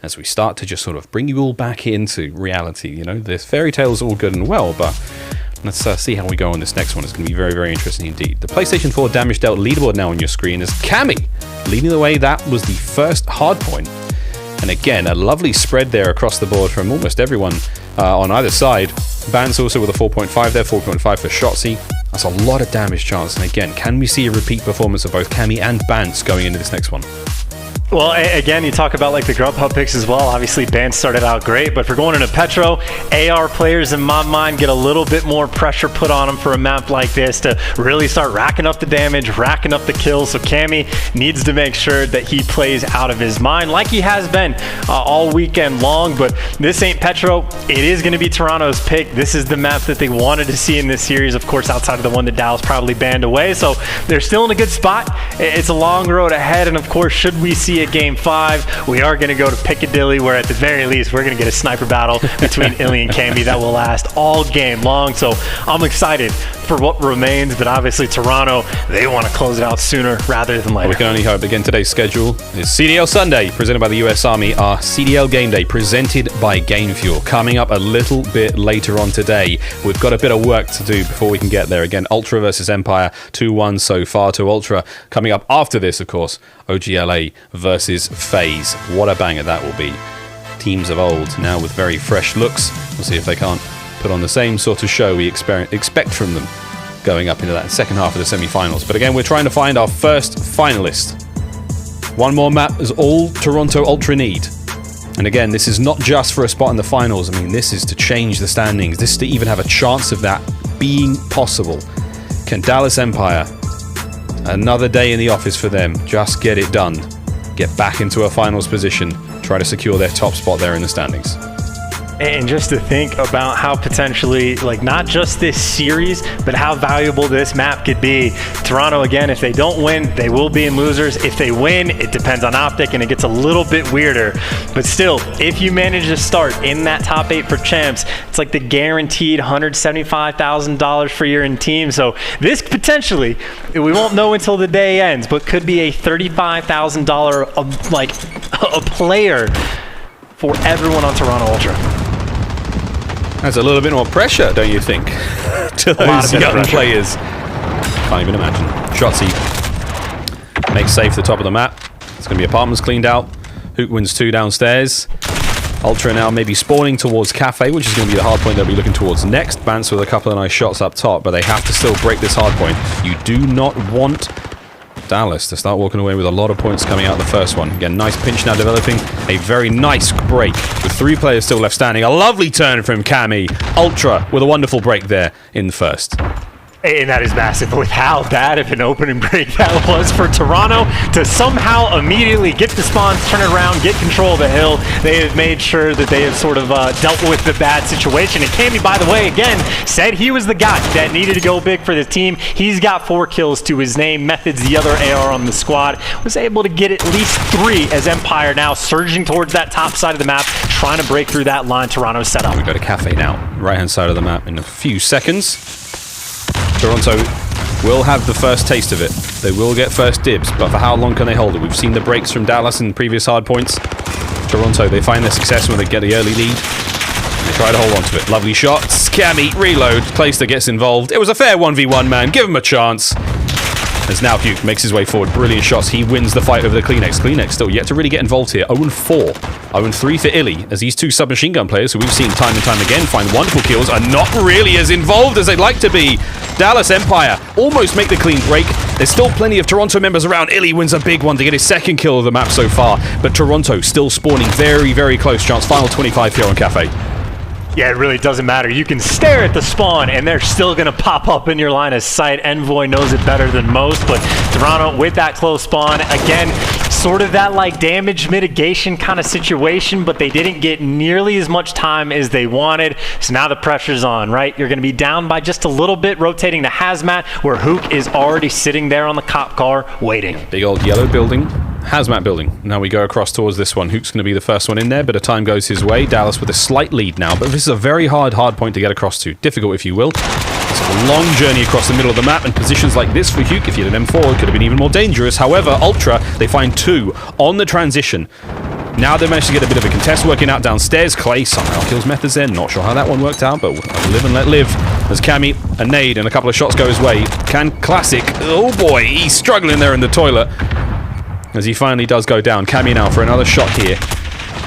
as we start to just sort of bring you all back into reality. This fairy tale is all good and well, but Let's see how we go on this next one. It's going to be very, very interesting indeed. The PlayStation 4 damage dealt leaderboard now on your screen is Cammy leading the way. That was the first Hardpoint. And again, a lovely spread there across the board from almost everyone on either side. Bance also with a 4.5 there, 4.5 for Shotzzy. That's a lot of damage chance. And again, can we see a repeat performance of both Cammy and Bance going into this next one? Well, again, you talk about like the Grubhub picks as well. Obviously, Bance started out great, but if we're going into Petro, AR players in my mind get a little bit more pressure put on them for a map like this to really start racking up the damage, racking up the kills. So Cammy needs to make sure that he plays out of his mind like he has been all weekend long. But this ain't Petro. It is going to be Toronto's pick. This is the map that they wanted to see in this series, of course, outside of the one that Dallas probably banned away. So they're still in a good spot. It's a long road ahead, and of course, should we see a Game 5, we are going to go to Piccadilly, where at the very least we're going to get a sniper battle between Illy and Cammy that will last all game long. So I'm excited for what remains, but obviously Toronto, they want to close it out sooner rather than later. We can only hope. Again, today's schedule is CDL Sunday, presented by the US Army, our CDL Game Day, presented by Game Fuel. Coming up a little bit later on today, we've got a bit of work to do before we can get there. Again, Ultra versus Empire, 2-1 so far to Ultra. Coming up after this, of course, OGLA versus FaZe. What a banger that will be. Teams of old, now with very fresh looks. We'll see if they can't put on the same sort of show we expect from them going up into that second half of the semi-finals. But again, we're trying to find our first finalist. One more map is all Toronto Ultra need. And again, this is not just for a spot in the finals. I mean, this is to change the standings. This is to even have a chance of that being possible. Can Dallas Empire, another day in the office for them, just get it done? Get back into a finals position, try to secure their top spot there in the standings. And just to think about how potentially, like, not just this series, but how valuable this map could be. Toronto, again, if they don't win, they will be in losers. If they win, it depends on OpTic, and it gets a little bit weirder. But still, if you manage to start in that top 8 for champs, it's like the guaranteed $175,000 for your in team. So this potentially, we won't know until the day ends, but could be a $35,000 like a player for everyone on Toronto Ultra. That's a little bit more pressure, don't you think, to those young players? Can't even imagine. Shotzzy makes safe the top of the map. It's going to be apartments cleaned out. Hook wins 2 downstairs. Ultra now maybe spawning towards Cafe, which is going to be the hard point they'll be looking towards next. Bance with a couple of nice shots up top, but they have to still break this hard point. You do not want Dallas to start walking away with a lot of points coming out of the first one. Again, nice pinch now developing. A very nice break with 3 players still left standing. A lovely turn from Cammy. Ultra with a wonderful break there in the first. And that is massive with how bad of an opening break that was for Toronto to somehow immediately get the spawns, turn it around, get control of the hill. They have made sure that they have sort of dealt with the bad situation. And Cammy, by the way, again, said he was the guy that needed to go big for the team. He's got 4 kills to his name. Methods, the other AR on the squad, was able to get at least 3 as Empire now surging towards that top side of the map, trying to break through that line Toronto set up. We go to Cafe now, right-hand side of the map in a few seconds. Toronto will have the first taste of it. They will get first dibs, but for how long can they hold it? We've seen the breaks from Dallas in previous hard points. Toronto, they find their success when they get the early lead. They try to hold on to it. Lovely shots. Cammy, reload. Clayster gets involved. It was a fair 1v1, man. Give him a chance. As now Hugh makes his way forward. Brilliant shots. He wins the fight over the Kleenex. Kleenex still yet to really get involved here. 0-4. 0-3 for Illy, as these 2 submachine gun players who we've seen time and time again find wonderful kills are not really as involved as they'd like to be. Dallas Empire almost make the clean break. There's still plenty of Toronto members around. Illy wins a big one to get his 2nd kill of the map so far, but Toronto still spawning very, very close chance. Final 25 here on Cafe. Yeah, it really doesn't matter. You can stare at the spawn, and they're still going to pop up in your line of sight. Envoy knows it better than most, but Toronto with that close spawn, again, sort of that like damage mitigation kind of situation, but they didn't get nearly as much time as they wanted. So now the pressure's on, right? You're going to be down by just a little bit, rotating to Hazmat, where Hook is already sitting there on the cop car waiting. Big old yellow building. Hazmat building. Now we go across towards this one. Hook's going to be the first one in there, but a time goes his way. Dallas with a slight lead now, but this is a very hard point to get across to. Difficult, if you will. It's a long journey across the middle of the map, and positions like this for Hook, if you had an M4, could have been even more dangerous. However, Ultra, they find 2 on the transition. Now they managed to get a bit of a contest working out downstairs. Clay somehow kills Methods there. Not sure how that one worked out, but live and let live. As Cammy, a nade, and a couple of shots go his way. Can Classic, oh boy, he's struggling there in the toilet. As he finally does go down. Cammy now for another shot here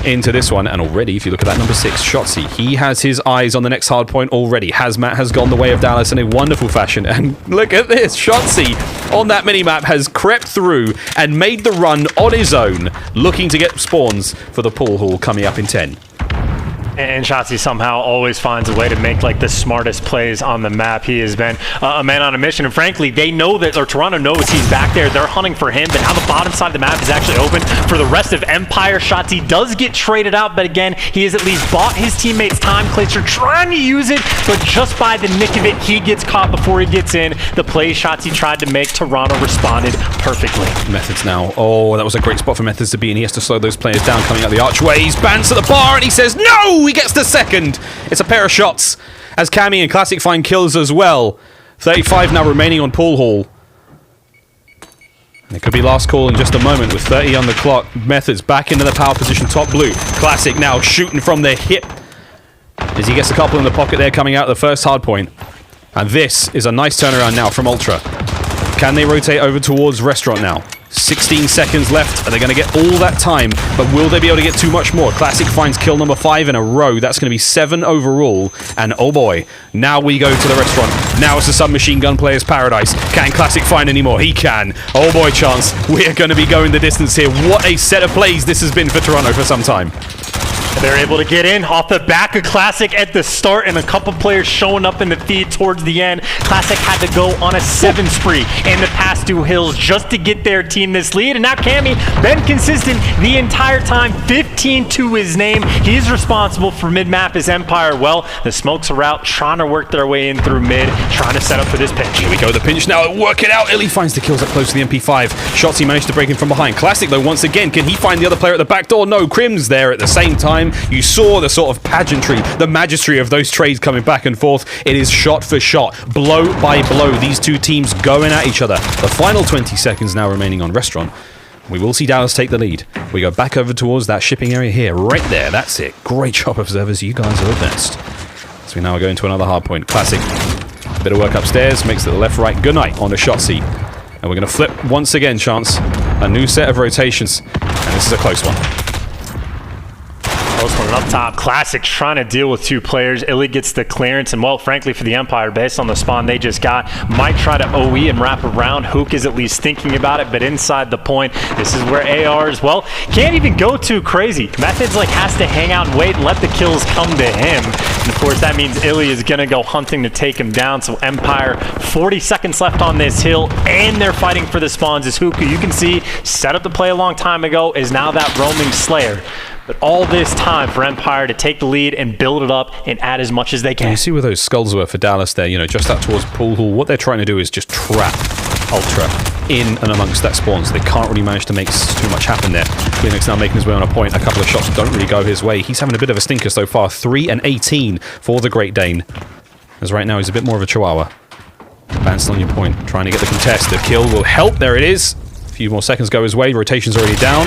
into this one. And already, if you look at that number 6, Shotzi, he has his eyes on the next hard point already. Hazmat has gone the way of Dallas in a wonderful fashion. And look at this, Shotzi on that minimap has crept through and made the run on his own, looking to get spawns for the pool hall coming up in 10. And Shotzi somehow always finds a way to make like the smartest plays on the map. He has been a man on a mission, and frankly, they know that, or Toronto knows he's back there. They're hunting for him, but now the bottom side of the map is actually open for the rest of Empire. Shotzi does get traded out, but again, he has at least bought his teammates time. Clayster trying to use it, but just by the nick of it, he gets caught before he gets in. The play Shotzi tried to make, Toronto responded perfectly. Methods now. Oh, that was a great spot for Methods to be in. He has to slow those players down coming out the archway. He's bounced at the bar, and he says, no! He gets the second. It's a pair of shots as Cammy and Classic find kills as well. 35 now remaining on pool hall. And it could be last call in just a moment with 30 on the clock. Methods back into the power position, top blue. Classic now shooting from their hip as he gets a couple in the pocket there coming out of the first hard point. And this is a nice turnaround now from Ultra. Can they rotate over towards Restaurant now? 16 seconds left. Are they going to get all that time? But will they be able to get too much more? Classic finds kill number 5 in a row. That's going to be 7 overall. And oh boy, now we go to the Restaurant. Now it's the submachine gun player's paradise. Can Classic find any more? He can. Oh boy, Chance. We're going to be going the distance here. What a set of plays this has been for Toronto for some time. They're able to get in off the back of Classic at the start, and a couple players showing up in the feed towards the end. Classic had to go on a 7 spree in the past 2 hills just to get their team this lead, and now Cammy been consistent the entire time. 15 to his name. He's responsible for mid-map as Empire. Well, the smokes are out, trying to work their way in through mid, trying to set up for this pinch. Here we go, the pinch now. Work it out. Illy finds the kills up close to the MP5. Shotzi managed to break in from behind. Classic, though, once again, can he find the other player at the back door? No, Crim's there at the same time. You saw the sort of pageantry, the magistry of those trades coming back and forth. It is shot for shot, blow by blow. These two teams going at each other. The final 20 seconds now remaining on Restaurant. We will see Dallas take the lead. We go back over towards that shipping area here. Right there. That's it. Great job, observers. You guys are the best. So we now are going to another hard point. Classic. A bit of work upstairs. Makes it the left-right. Good night on the shot seat. And we're going to flip once again, Chance. A new set of rotations. And this is a close one. Close one up top. Classic trying to deal with 2 players. Illy gets the clearance, and well, frankly, for the Empire, based on the spawn they just got, might try to OE and wrap around. Hook is at least thinking about it, but inside the point, this is where ARs, well, can't even go too crazy. Methods like has to hang out and wait and let the kills come to him. And of course, that means Illy is going to go hunting to take him down. So Empire, 40 seconds left on this hill, and they're fighting for the spawns. As Hook, you can see, set up the play a long time ago, is now that roaming Slayer. But all this time for Empire to take the lead and build it up and add as much as they can. You see where those skulls were for Dallas there, you know, just out towards pool hall. What they're trying to do is just trap Ultra in and amongst that spawn, so they can't really manage to make too much happen there. Phoenix now making his way on a point. A couple of shots don't really go his way. He's having a bit of a stinker so far. 3 and 18 for the Great Dane. As right now he's a bit more of a chihuahua. Bouncing on your point, trying to get the contest. The kill will help. There it is. A few more seconds go his way. Rotation's already down.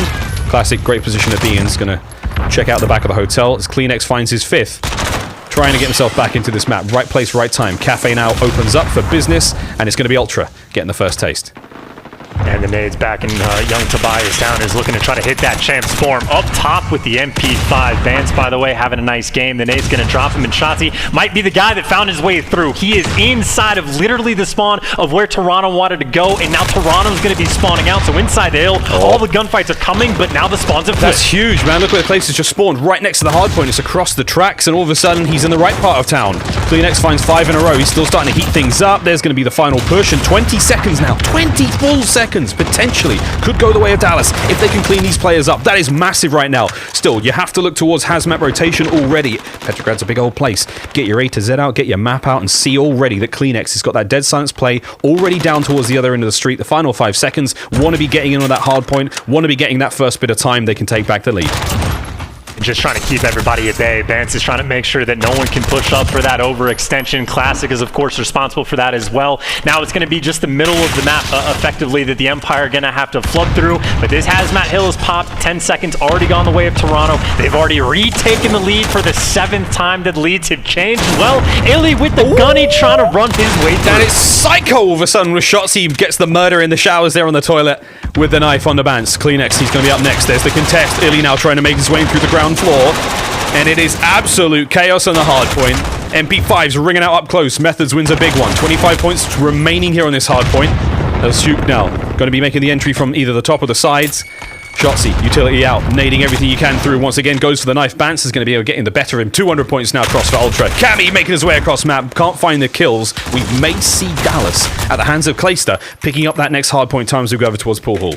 Classic, great position to be in. He's going to check out the back of the hotel as Kleenex finds his 5th. Trying to get himself back into this map. Right place, right time. Cafe now opens up for business, and it's going to be Ultra getting the first taste. And the nades back, and young Tobias down is looking to try to hit that champ's form up top with the MP5. Vance, by the way, having a nice game. The nade's going to drop him, and Shotzi might be the guy that found his way through. He is inside of literally the spawn of where Toronto wanted to go, and now Toronto's going to be spawning out. So inside the hill, all the gunfights are coming, but now the spawns have flipped. That's huge, man. Look where the place has just spawned right next to the hardpoint. It's across the tracks, and all of a sudden, he's in the right part of town. Kleenex finds 5 in a row. He's still starting to heat things up. There's going to be the final push, and 20 seconds now. 20 full seconds, potentially. Could go the way of Dallas if they can clean these players up. That is massive right now. Still, you have to look towards hazmat rotation already. Petrograd's a big old place. Get your A to Z out, get your map out, and see already that Kleenex has got that dead silence play already down towards the other end of the street. The final 5 seconds. Want to be getting in on that hard point. Want to be getting that first bit of time they can take back the lead. just trying to keep everybody at bay. Vance is trying to make sure that no one can push up for that overextension. Classic is, of course, responsible for that as well. Now it's going to be just the middle of the map, effectively, that the Empire are going to have to flood through. But this Hazmat Hill is popped. 10 seconds already gone the way of Toronto. They've already retaken the lead for the 7th time that leads have changed. Well, Illy with the gunny trying to run his way through. And it's Psycho all of a sudden with shots. He gets the murder in the showers there on the toilet with the knife on the Bance. Kleenex, he's going to be up next. There's the contest. Illy now trying to make his way through the ground floor. And it is absolute chaos on the hard point. MP5's ringing out up close. Methods wins a big one. 25 points remaining here on this hard point. They'll shoot now. Going to be making the entry from either the top or the sides. Shotzzy, utility out, nading everything you can through. Once again, goes for the knife. Bance is going to be able to get in the better of him. 200 points now across for Ultra. Cammy making his way across map. Can't find the kills. We may see Dallas at the hands of Clayster picking up that next hard point time as we go over towards Pool Hall.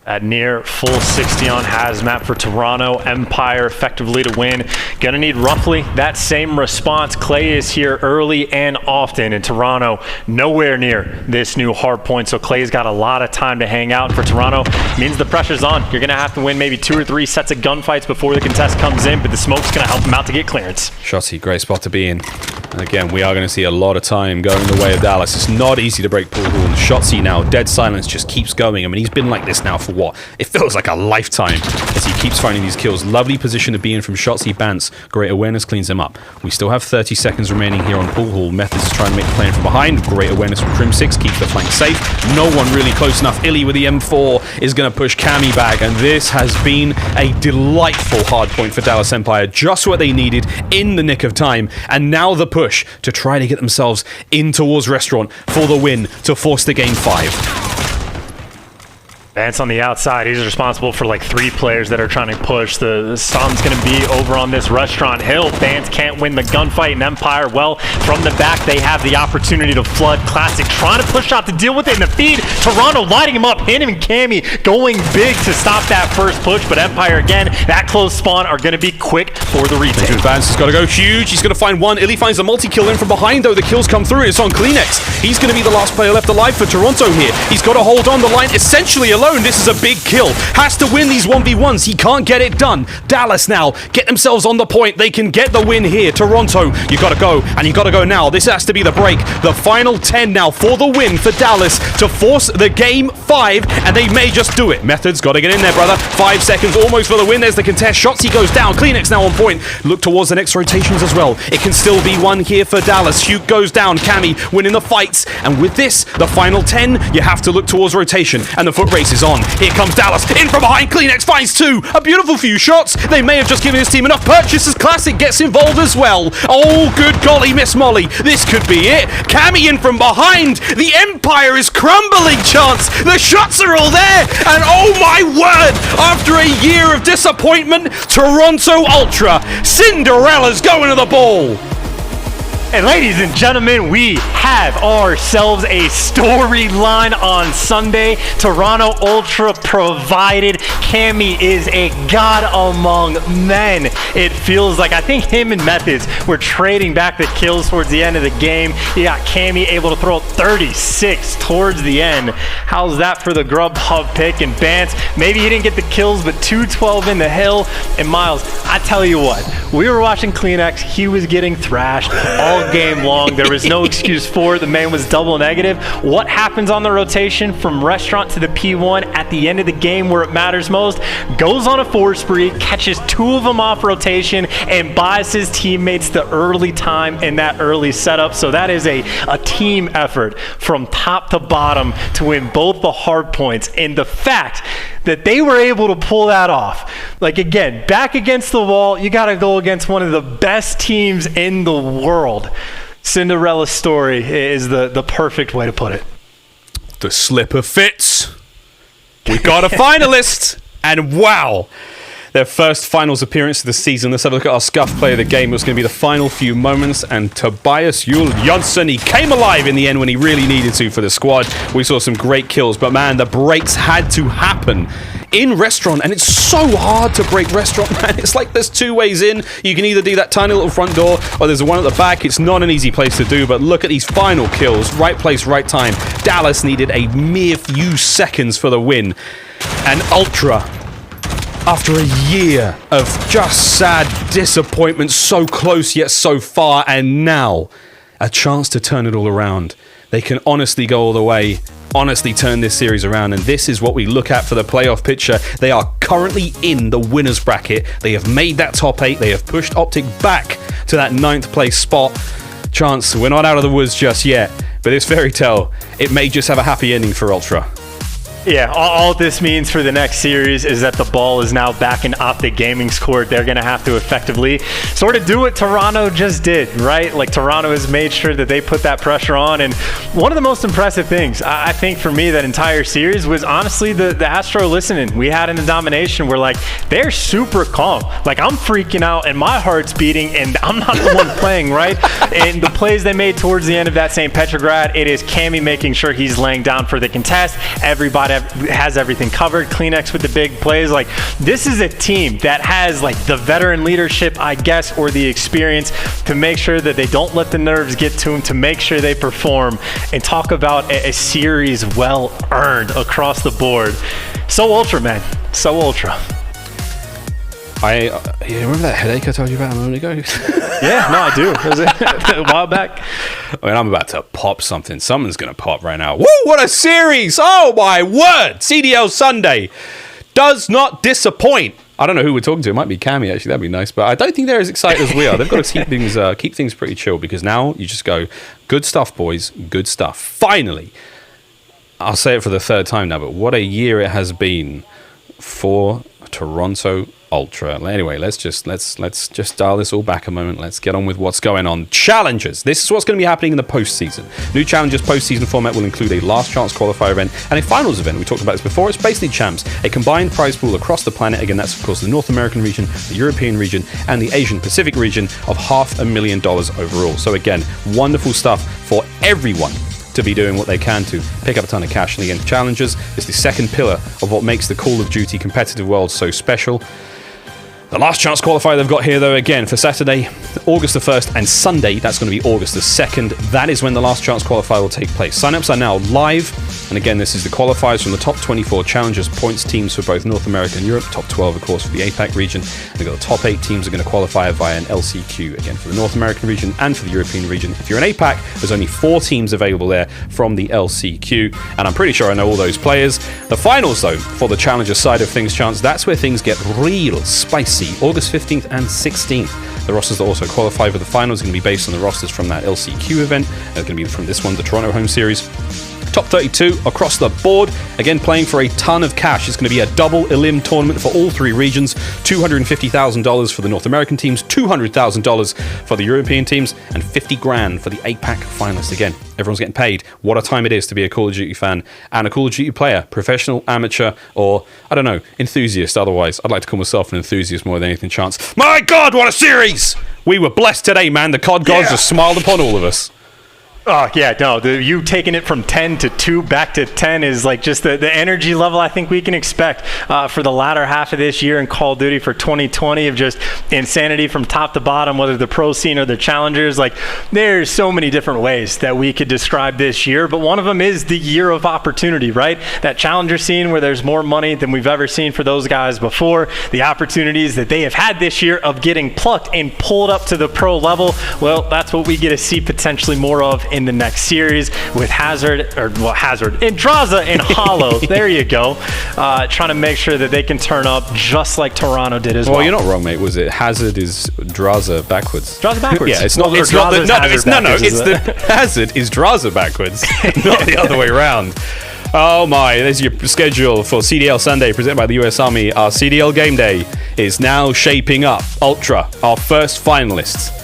At near full 60 on Hazmat for Toronto. Empire effectively to win. Gonna need roughly that same response. Clay is here early and often, and Toronto nowhere near this new hard point, so Clay's got a lot of time to hang out. And for Toronto, means the pressure's on. You're gonna have to win maybe 2 or 3 sets of gunfights before the contest comes in, but the smoke's gonna help him out to get clearance. Shotzzy, great spot to be in. And again, we are going to see a lot of time going the way of Dallas. It's not easy to break Pool Hall. And Shotzzy now, dead silence, just keeps going. I mean, he's been like this now for what? It feels like a lifetime as he keeps finding these kills. Lovely position to be in from Shotzzy. Bance, great awareness, cleans him up. We still have 30 seconds remaining here on Pool Hall. Methods is trying to make the play in from behind. Great awareness from Crim6, keeps the flank safe. No one really close enough. Illy with the M4 is going to push Cammy back, and this has been a delightful hard point for Dallas Empire. Just what they needed in the nick of time, and now the push to try to get themselves in towards Restaurant for the win to force the game 5. Vance on the outside. He's responsible for like 3 players that are trying to push. The sun's going to be over on this Restaurant Hill. Vance can't win the gunfight in Empire. Well, from the back, they have the opportunity to flood. Classic trying to push out to deal with it in the feed. Toronto lighting him up. Him and Cammy going big to stop that first push. But Empire, again, that close spawn are going to be quick for the retake. Vance has got to go huge. He's going to find one. Illy finds a multi-kill in from behind, though. The kills come through. It's on Kleenex. He's going to be the last player left alive for Toronto here. He's got to hold on the line essentially alone. This is a big kill. Has to win these 1v1s. He can't get it done. Dallas now get themselves on the point. They can get the win here. Toronto, you got to go, and you got to go now. This has to be the break. The final 10 now for the win for Dallas to force the game 5, and they may just do it. Methods got to get in there, brother. 5 seconds almost for the win. There's the contest. Shotzzy goes down. Kleenex now on point. Look towards the next rotations as well. It can still be one here for Dallas. Shoot goes down. Cammy winning the fights, and with this, the final 10, you have to look towards rotation, and the foot race is on. Here comes Dallas in from behind. Kleenex finds 2. A beautiful few shots. They may have just given his team enough purchases. Classic gets involved as well. Oh, good golly, Miss Molly. This could be it. Cammy in from behind. The Empire is crumbling, Chance. The shots are all there. And oh my word, after a year of disappointment, Toronto Ultra, Cinderella's going to the ball. And ladies and gentlemen, we have ourselves a storyline on Sunday. Toronto Ultra provided. Cammy is a god among men. It feels like, I think him and Methods were trading back the kills towards the end of the game. You got Cammy able to throw 36 towards the end. How's that for the Grubhub pick? And Bance, maybe he didn't get the kills, but 212 in the hill. And Miles, I tell you what, we were watching Kleenex. He was getting thrashed all game long. There was no excuse for it. The man was double negative. What happens on the rotation from Restaurant to the P1 at the end of the game where it matters most? Goes on a 4 spree, catches 2 of them off rotation, and buys his teammates the early time in that early setup. So that is a team effort from top to bottom to win both the hard points. And the fact that they were able to pull that off, like, again, back against the wall, you got to go against one of the best teams in the world. Cinderella's story is the perfect way to put it. The slipper fits. We got a finalist, and wow, their first finals appearance of the season. Let's have a look at our scuff play of the game. It was going to be the final few moments, and Tobias Juhl Jonsson, he came alive in the end when he really needed to for the squad. We saw some great kills, but man, the breaks had to happen in Restaurant, and it's so hard to break Restaurant, man. It's like there's 2 ways in. You can either do that tiny little front door, or there's one at the back. It's not an easy place to do, but look at these final kills. Right place, right time. Dallas needed a mere few seconds for the win, and Ultra After a year of just sad disappointment, so close yet so far, and now a chance to turn it all around. They can honestly go all the way, honestly turn this series around, and this is what we look at for the playoff picture. They are currently in the winners bracket. They have made that top 8. They have pushed OpTic back to that 9th place spot. Chance, we're not out of the woods just yet, but this fairy tale, it may just have a happy ending for Ultra. Yeah, all this means for the next series is that the ball is now back in OpTic Gaming's court. They're going to have to effectively sort of do what Toronto just did, right? Like, Toronto has made sure that they put that pressure on. And one of the most impressive things, I think, for me, that entire series was honestly the Astro listening we had in the domination, where, like, they're super calm. Like, I'm freaking out and my heart's beating and I'm not the one playing, right? And the plays they made towards the end of that St. Petrograd, it is Cammy making sure he's laying down for the contest. Everybody has everything covered. Kleenex with the big plays. Like, this is a team that has, like, the veteran leadership, I guess, or the experience to make sure that they don't let the nerves get to them, to make sure they perform, and talk about a series well earned across the board. So Ultra, man. So Ultra. You remember that headache I told you about a moment ago? Yeah, no, I do. Was it a while back? I mean, I'm about to pop something. Someone's going to pop right now. Woo, what a series! Oh, my word! CDL Sunday does not disappoint. I don't know who we're talking to. It might be Cammy, actually. That'd be nice. But I don't think they're as excited as we are. They've got to keep things pretty chill, because now you just go, good stuff, boys. Good stuff. Finally. I'll say it for the 3rd time now, but what a year it has been for Toronto Ultra. Anyway, let's just dial this all back a moment. Let's get on with what's going on. Challenges. This is what's going to be happening in the postseason. New Challenges postseason format will include a last chance qualifier event and a finals event. We talked about this before. It's basically champs, a combined prize pool across the planet. Again, that's of course the North American region, the European region, and the Asian Pacific region, of $500,000 overall. So again, wonderful stuff for everyone to be doing what they can to pick up a ton of cash. And again, challenges is the second pillar of what makes the Call of Duty competitive world so special. The last chance qualifier they've got here, though, again, for Saturday, August the 1st, and Sunday, that's going to be August the 2nd. That is when the last chance qualifier will take place. Sign-ups are now live, and again, this is the qualifiers from the top 24 Challengers Points teams for both North America and Europe, top 12, of course, for the APAC region. They've got the top 8 teams are going to qualify via an LCQ, again, for the North American region and for the European region. If you're an APAC, there's only 4 teams available there from the LCQ, and I'm pretty sure I know all those players. The finals, though, for the Challenger side of things, Chance, that's where things get real spicy. August 15th and 16th. The rosters that also qualify for the finals are going to be based on the rosters from that LCQ event. They're going to be from this one, the Toronto home series. Top 32 across the board. Again, playing for a ton of cash. It's going to be a double elim tournament for all 3 regions. $250,000 for the North American teams, $200,000 for the European teams, and $50,000 for the APAC finalists. Again, everyone's getting paid. What a time it is to be a Call of Duty fan and a Call of Duty player, professional, amateur, or, I don't know, enthusiast otherwise. I'd like to call myself an enthusiast more than anything, Chance. My God, what a series! We were blessed today, man. The COD gods just smiled upon all of us. Oh, yeah, no, you taking it from 10 to 2 back to 10 is like just the energy level I think we can expect for the latter half of this year in Call of Duty for 2020, of just insanity from top to bottom, whether the pro scene or the challengers. Like, there's so many different ways that we could describe this year, but one of them is the year of opportunity, right? That challenger scene where there's more money than we've ever seen for those guys before, the opportunities that they have had this year of getting plucked and pulled up to the pro level. Well, that's what we get to see potentially more of in the next series with Indraza and Hollow. There you go. Trying to make sure that they can turn up just like Toronto did as well. Well, you're not wrong, mate. Was it Hazard is Draza backwards? Draza backwards. Yeah, it's not. Well, it's not. It's the Hazard is Draza backwards, not the other way around. Oh my, there's your schedule for CDL Sunday presented by the US Army. Our CDL game day is now shaping up. Ultra, our first finalists.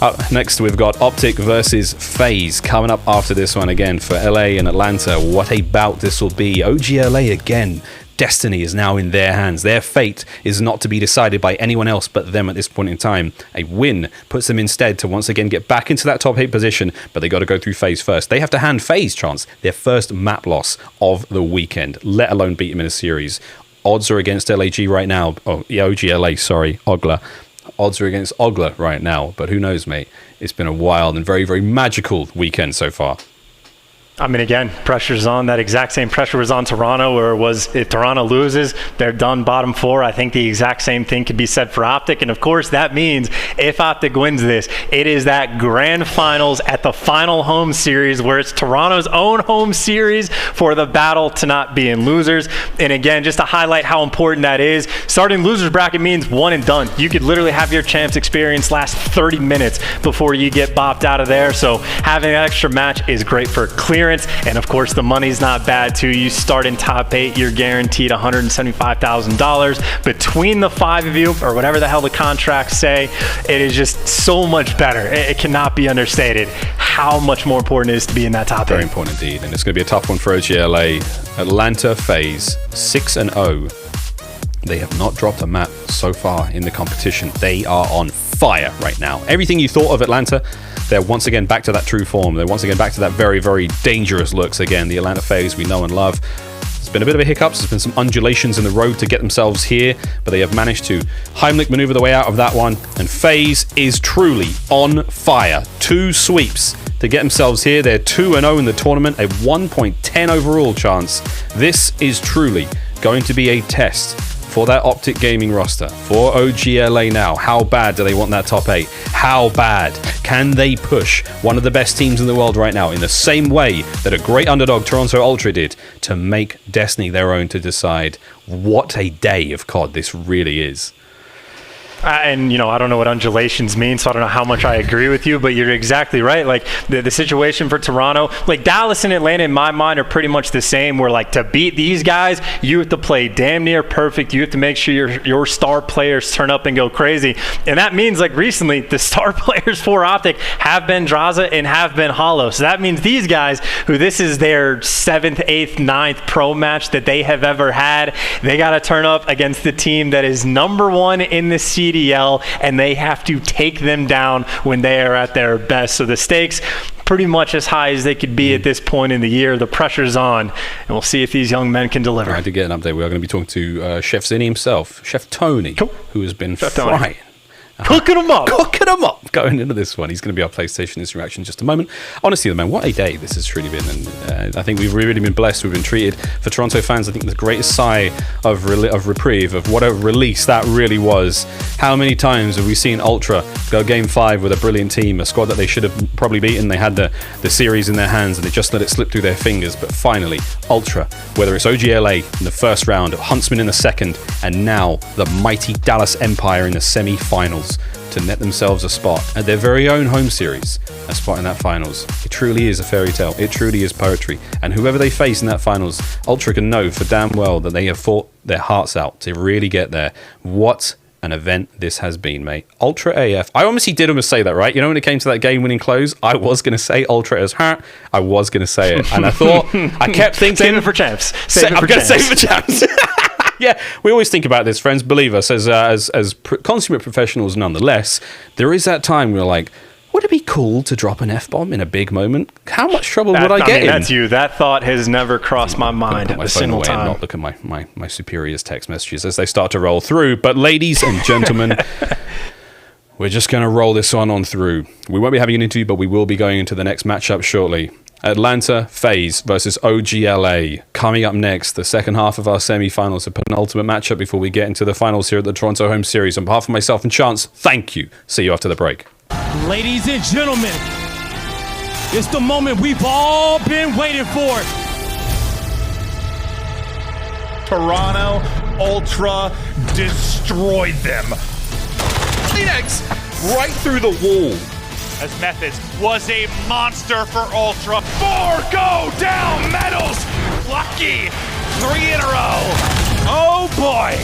Up next, we've got OpTic versus FaZe coming up after this one again for LA and Atlanta. What a bout this will be. OGLA again. Destiny is now in their hands. Their fate is not to be decided by anyone else but them at this point in time. A win puts them instead to once again get back into that top 8 position, but they got to go through FaZe first. They have to hand FaZe, Chance, their first map loss of the weekend, let alone beat them in a series. Odds are against LAG right now. Oh, yeah, OGLA, sorry, Ogla. Odds are against Ogla right now, but who knows, mate? It's been a wild and very, very magical weekend so far. I mean, again, pressure's on. That exact same pressure was on Toronto, or was if Toronto loses, they're done bottom 4. I think the exact same thing could be said for OpTic. And of course, that means if OpTic wins this, it is that grand finals at the final home series where it's Toronto's own home series for the battle to not be in losers. And again, just to highlight how important that is, starting losers bracket means one and done. You could literally have your champs experience last 30 minutes before you get bopped out of there. So having an extra match is great for clearance. And of course, the money's not bad too. You start in top 8, you're guaranteed $175,000 between the 5 of you, or whatever the hell the contracts say. It is just so much better. It cannot be understated how much more important it is to be in that top 8. Very important indeed, and it's going to be a tough one for OGLA. Atlanta FaZe 6-0. They have not dropped a map so far in the competition. They are on fire right now. Everything you thought of Atlanta, they're once again back to that true form. They're once again back to that very, very dangerous looks again. The Atlanta FaZe we know and love. There's been a bit of a hiccups. There's been some undulations in the road to get themselves here, but they have managed to Heimlich maneuver the way out of that one. And FaZe is truly on fire. 2 sweeps to get themselves here. They're 2-0 in the tournament, a 1.10 overall chance. This is truly going to be a test for that OpTic Gaming roster, for OGLA now. How bad do they want that top 8? How bad can they push one of the best teams in the world right now in the same way that a great underdog Toronto Ultra did to make Destiny their own, to decide what a day of COD this really is? And, you know, I don't know what undulations mean, so I don't know how much I agree with you, but you're exactly right. Like, the situation for Toronto, like Dallas and Atlanta in my mind are pretty much the same, where like to beat these guys, you have to play damn near perfect. You have to make sure your star players turn up and go crazy. And that means, like, recently, the star players for OpTic have been Draza and have been Hollow. So that means these guys, who this is their 7th, 8th, 9th pro match that they have ever had, they got to turn up against the team that is #1 in the CDL, and they have to take them down when they are at their best. So the stakes pretty much as high as they could be at this point in the year. The pressure's on, and we'll see if these young men can deliver. I had to get an update. We are going to be talking to Chef Zinni himself, Chef Tony, who has been frying. Cooking them up. Cooking them up going into this one. He's going to be our PlayStation Instant Reaction in just a moment. Honestly, man, what a day this has truly been. And I think we've really been blessed. We've been treated. For Toronto fans, I think the greatest sigh of reprieve, of what a release that really was. How many times have we seen Ultra go Game 5 with a brilliant team, a squad that they should have probably beaten? They had the series in their hands and they just let it slip through their fingers. But finally, Ultra, whether it's OGLA in the first round, Huntsmen in the second, and now the mighty Dallas Empire in the semi-finals, to net themselves a spot at their very own home series, a spot in that finals. It truly is a fairy tale. It truly is poetry. And whoever they face in that finals, Ultra can know for damn well that they have fought their hearts out to really get there. What an event this has been, mate. Ultra AF. I honestly did almost say that, right? You know, when it came to that game-winning close, I was going to say Ultra as her. I was going to say it. And I thought, I kept thinking... Save it for champs. I'm going to save it for champs. Yeah, we always think about this, friends. Believe us, as consummate professionals nonetheless, there is that time where, like, would it be cool to drop an F-bomb in a big moment? How much trouble would I get in? That's you. That thought has never crossed my mind a single time. Not look at my superior's text messages as they start to roll through. But ladies and gentlemen, we're just going to roll this one on through. We won't be having an interview, but we will be going into the next matchup shortly. Atlanta FaZe versus OGLA. Coming up next, the second half of our semi-finals, a penultimate matchup before we get into the finals here at the Toronto home series. On behalf of myself and Chance, thank you. See you after the break. Ladies and gentlemen, it's the moment we've all been waiting for. Toronto Ultra destroyed them. Phoenix right through the wall. As Methods was a monster for Ultra. 4 go down medals. Lucky. 3 in a row. Oh boy.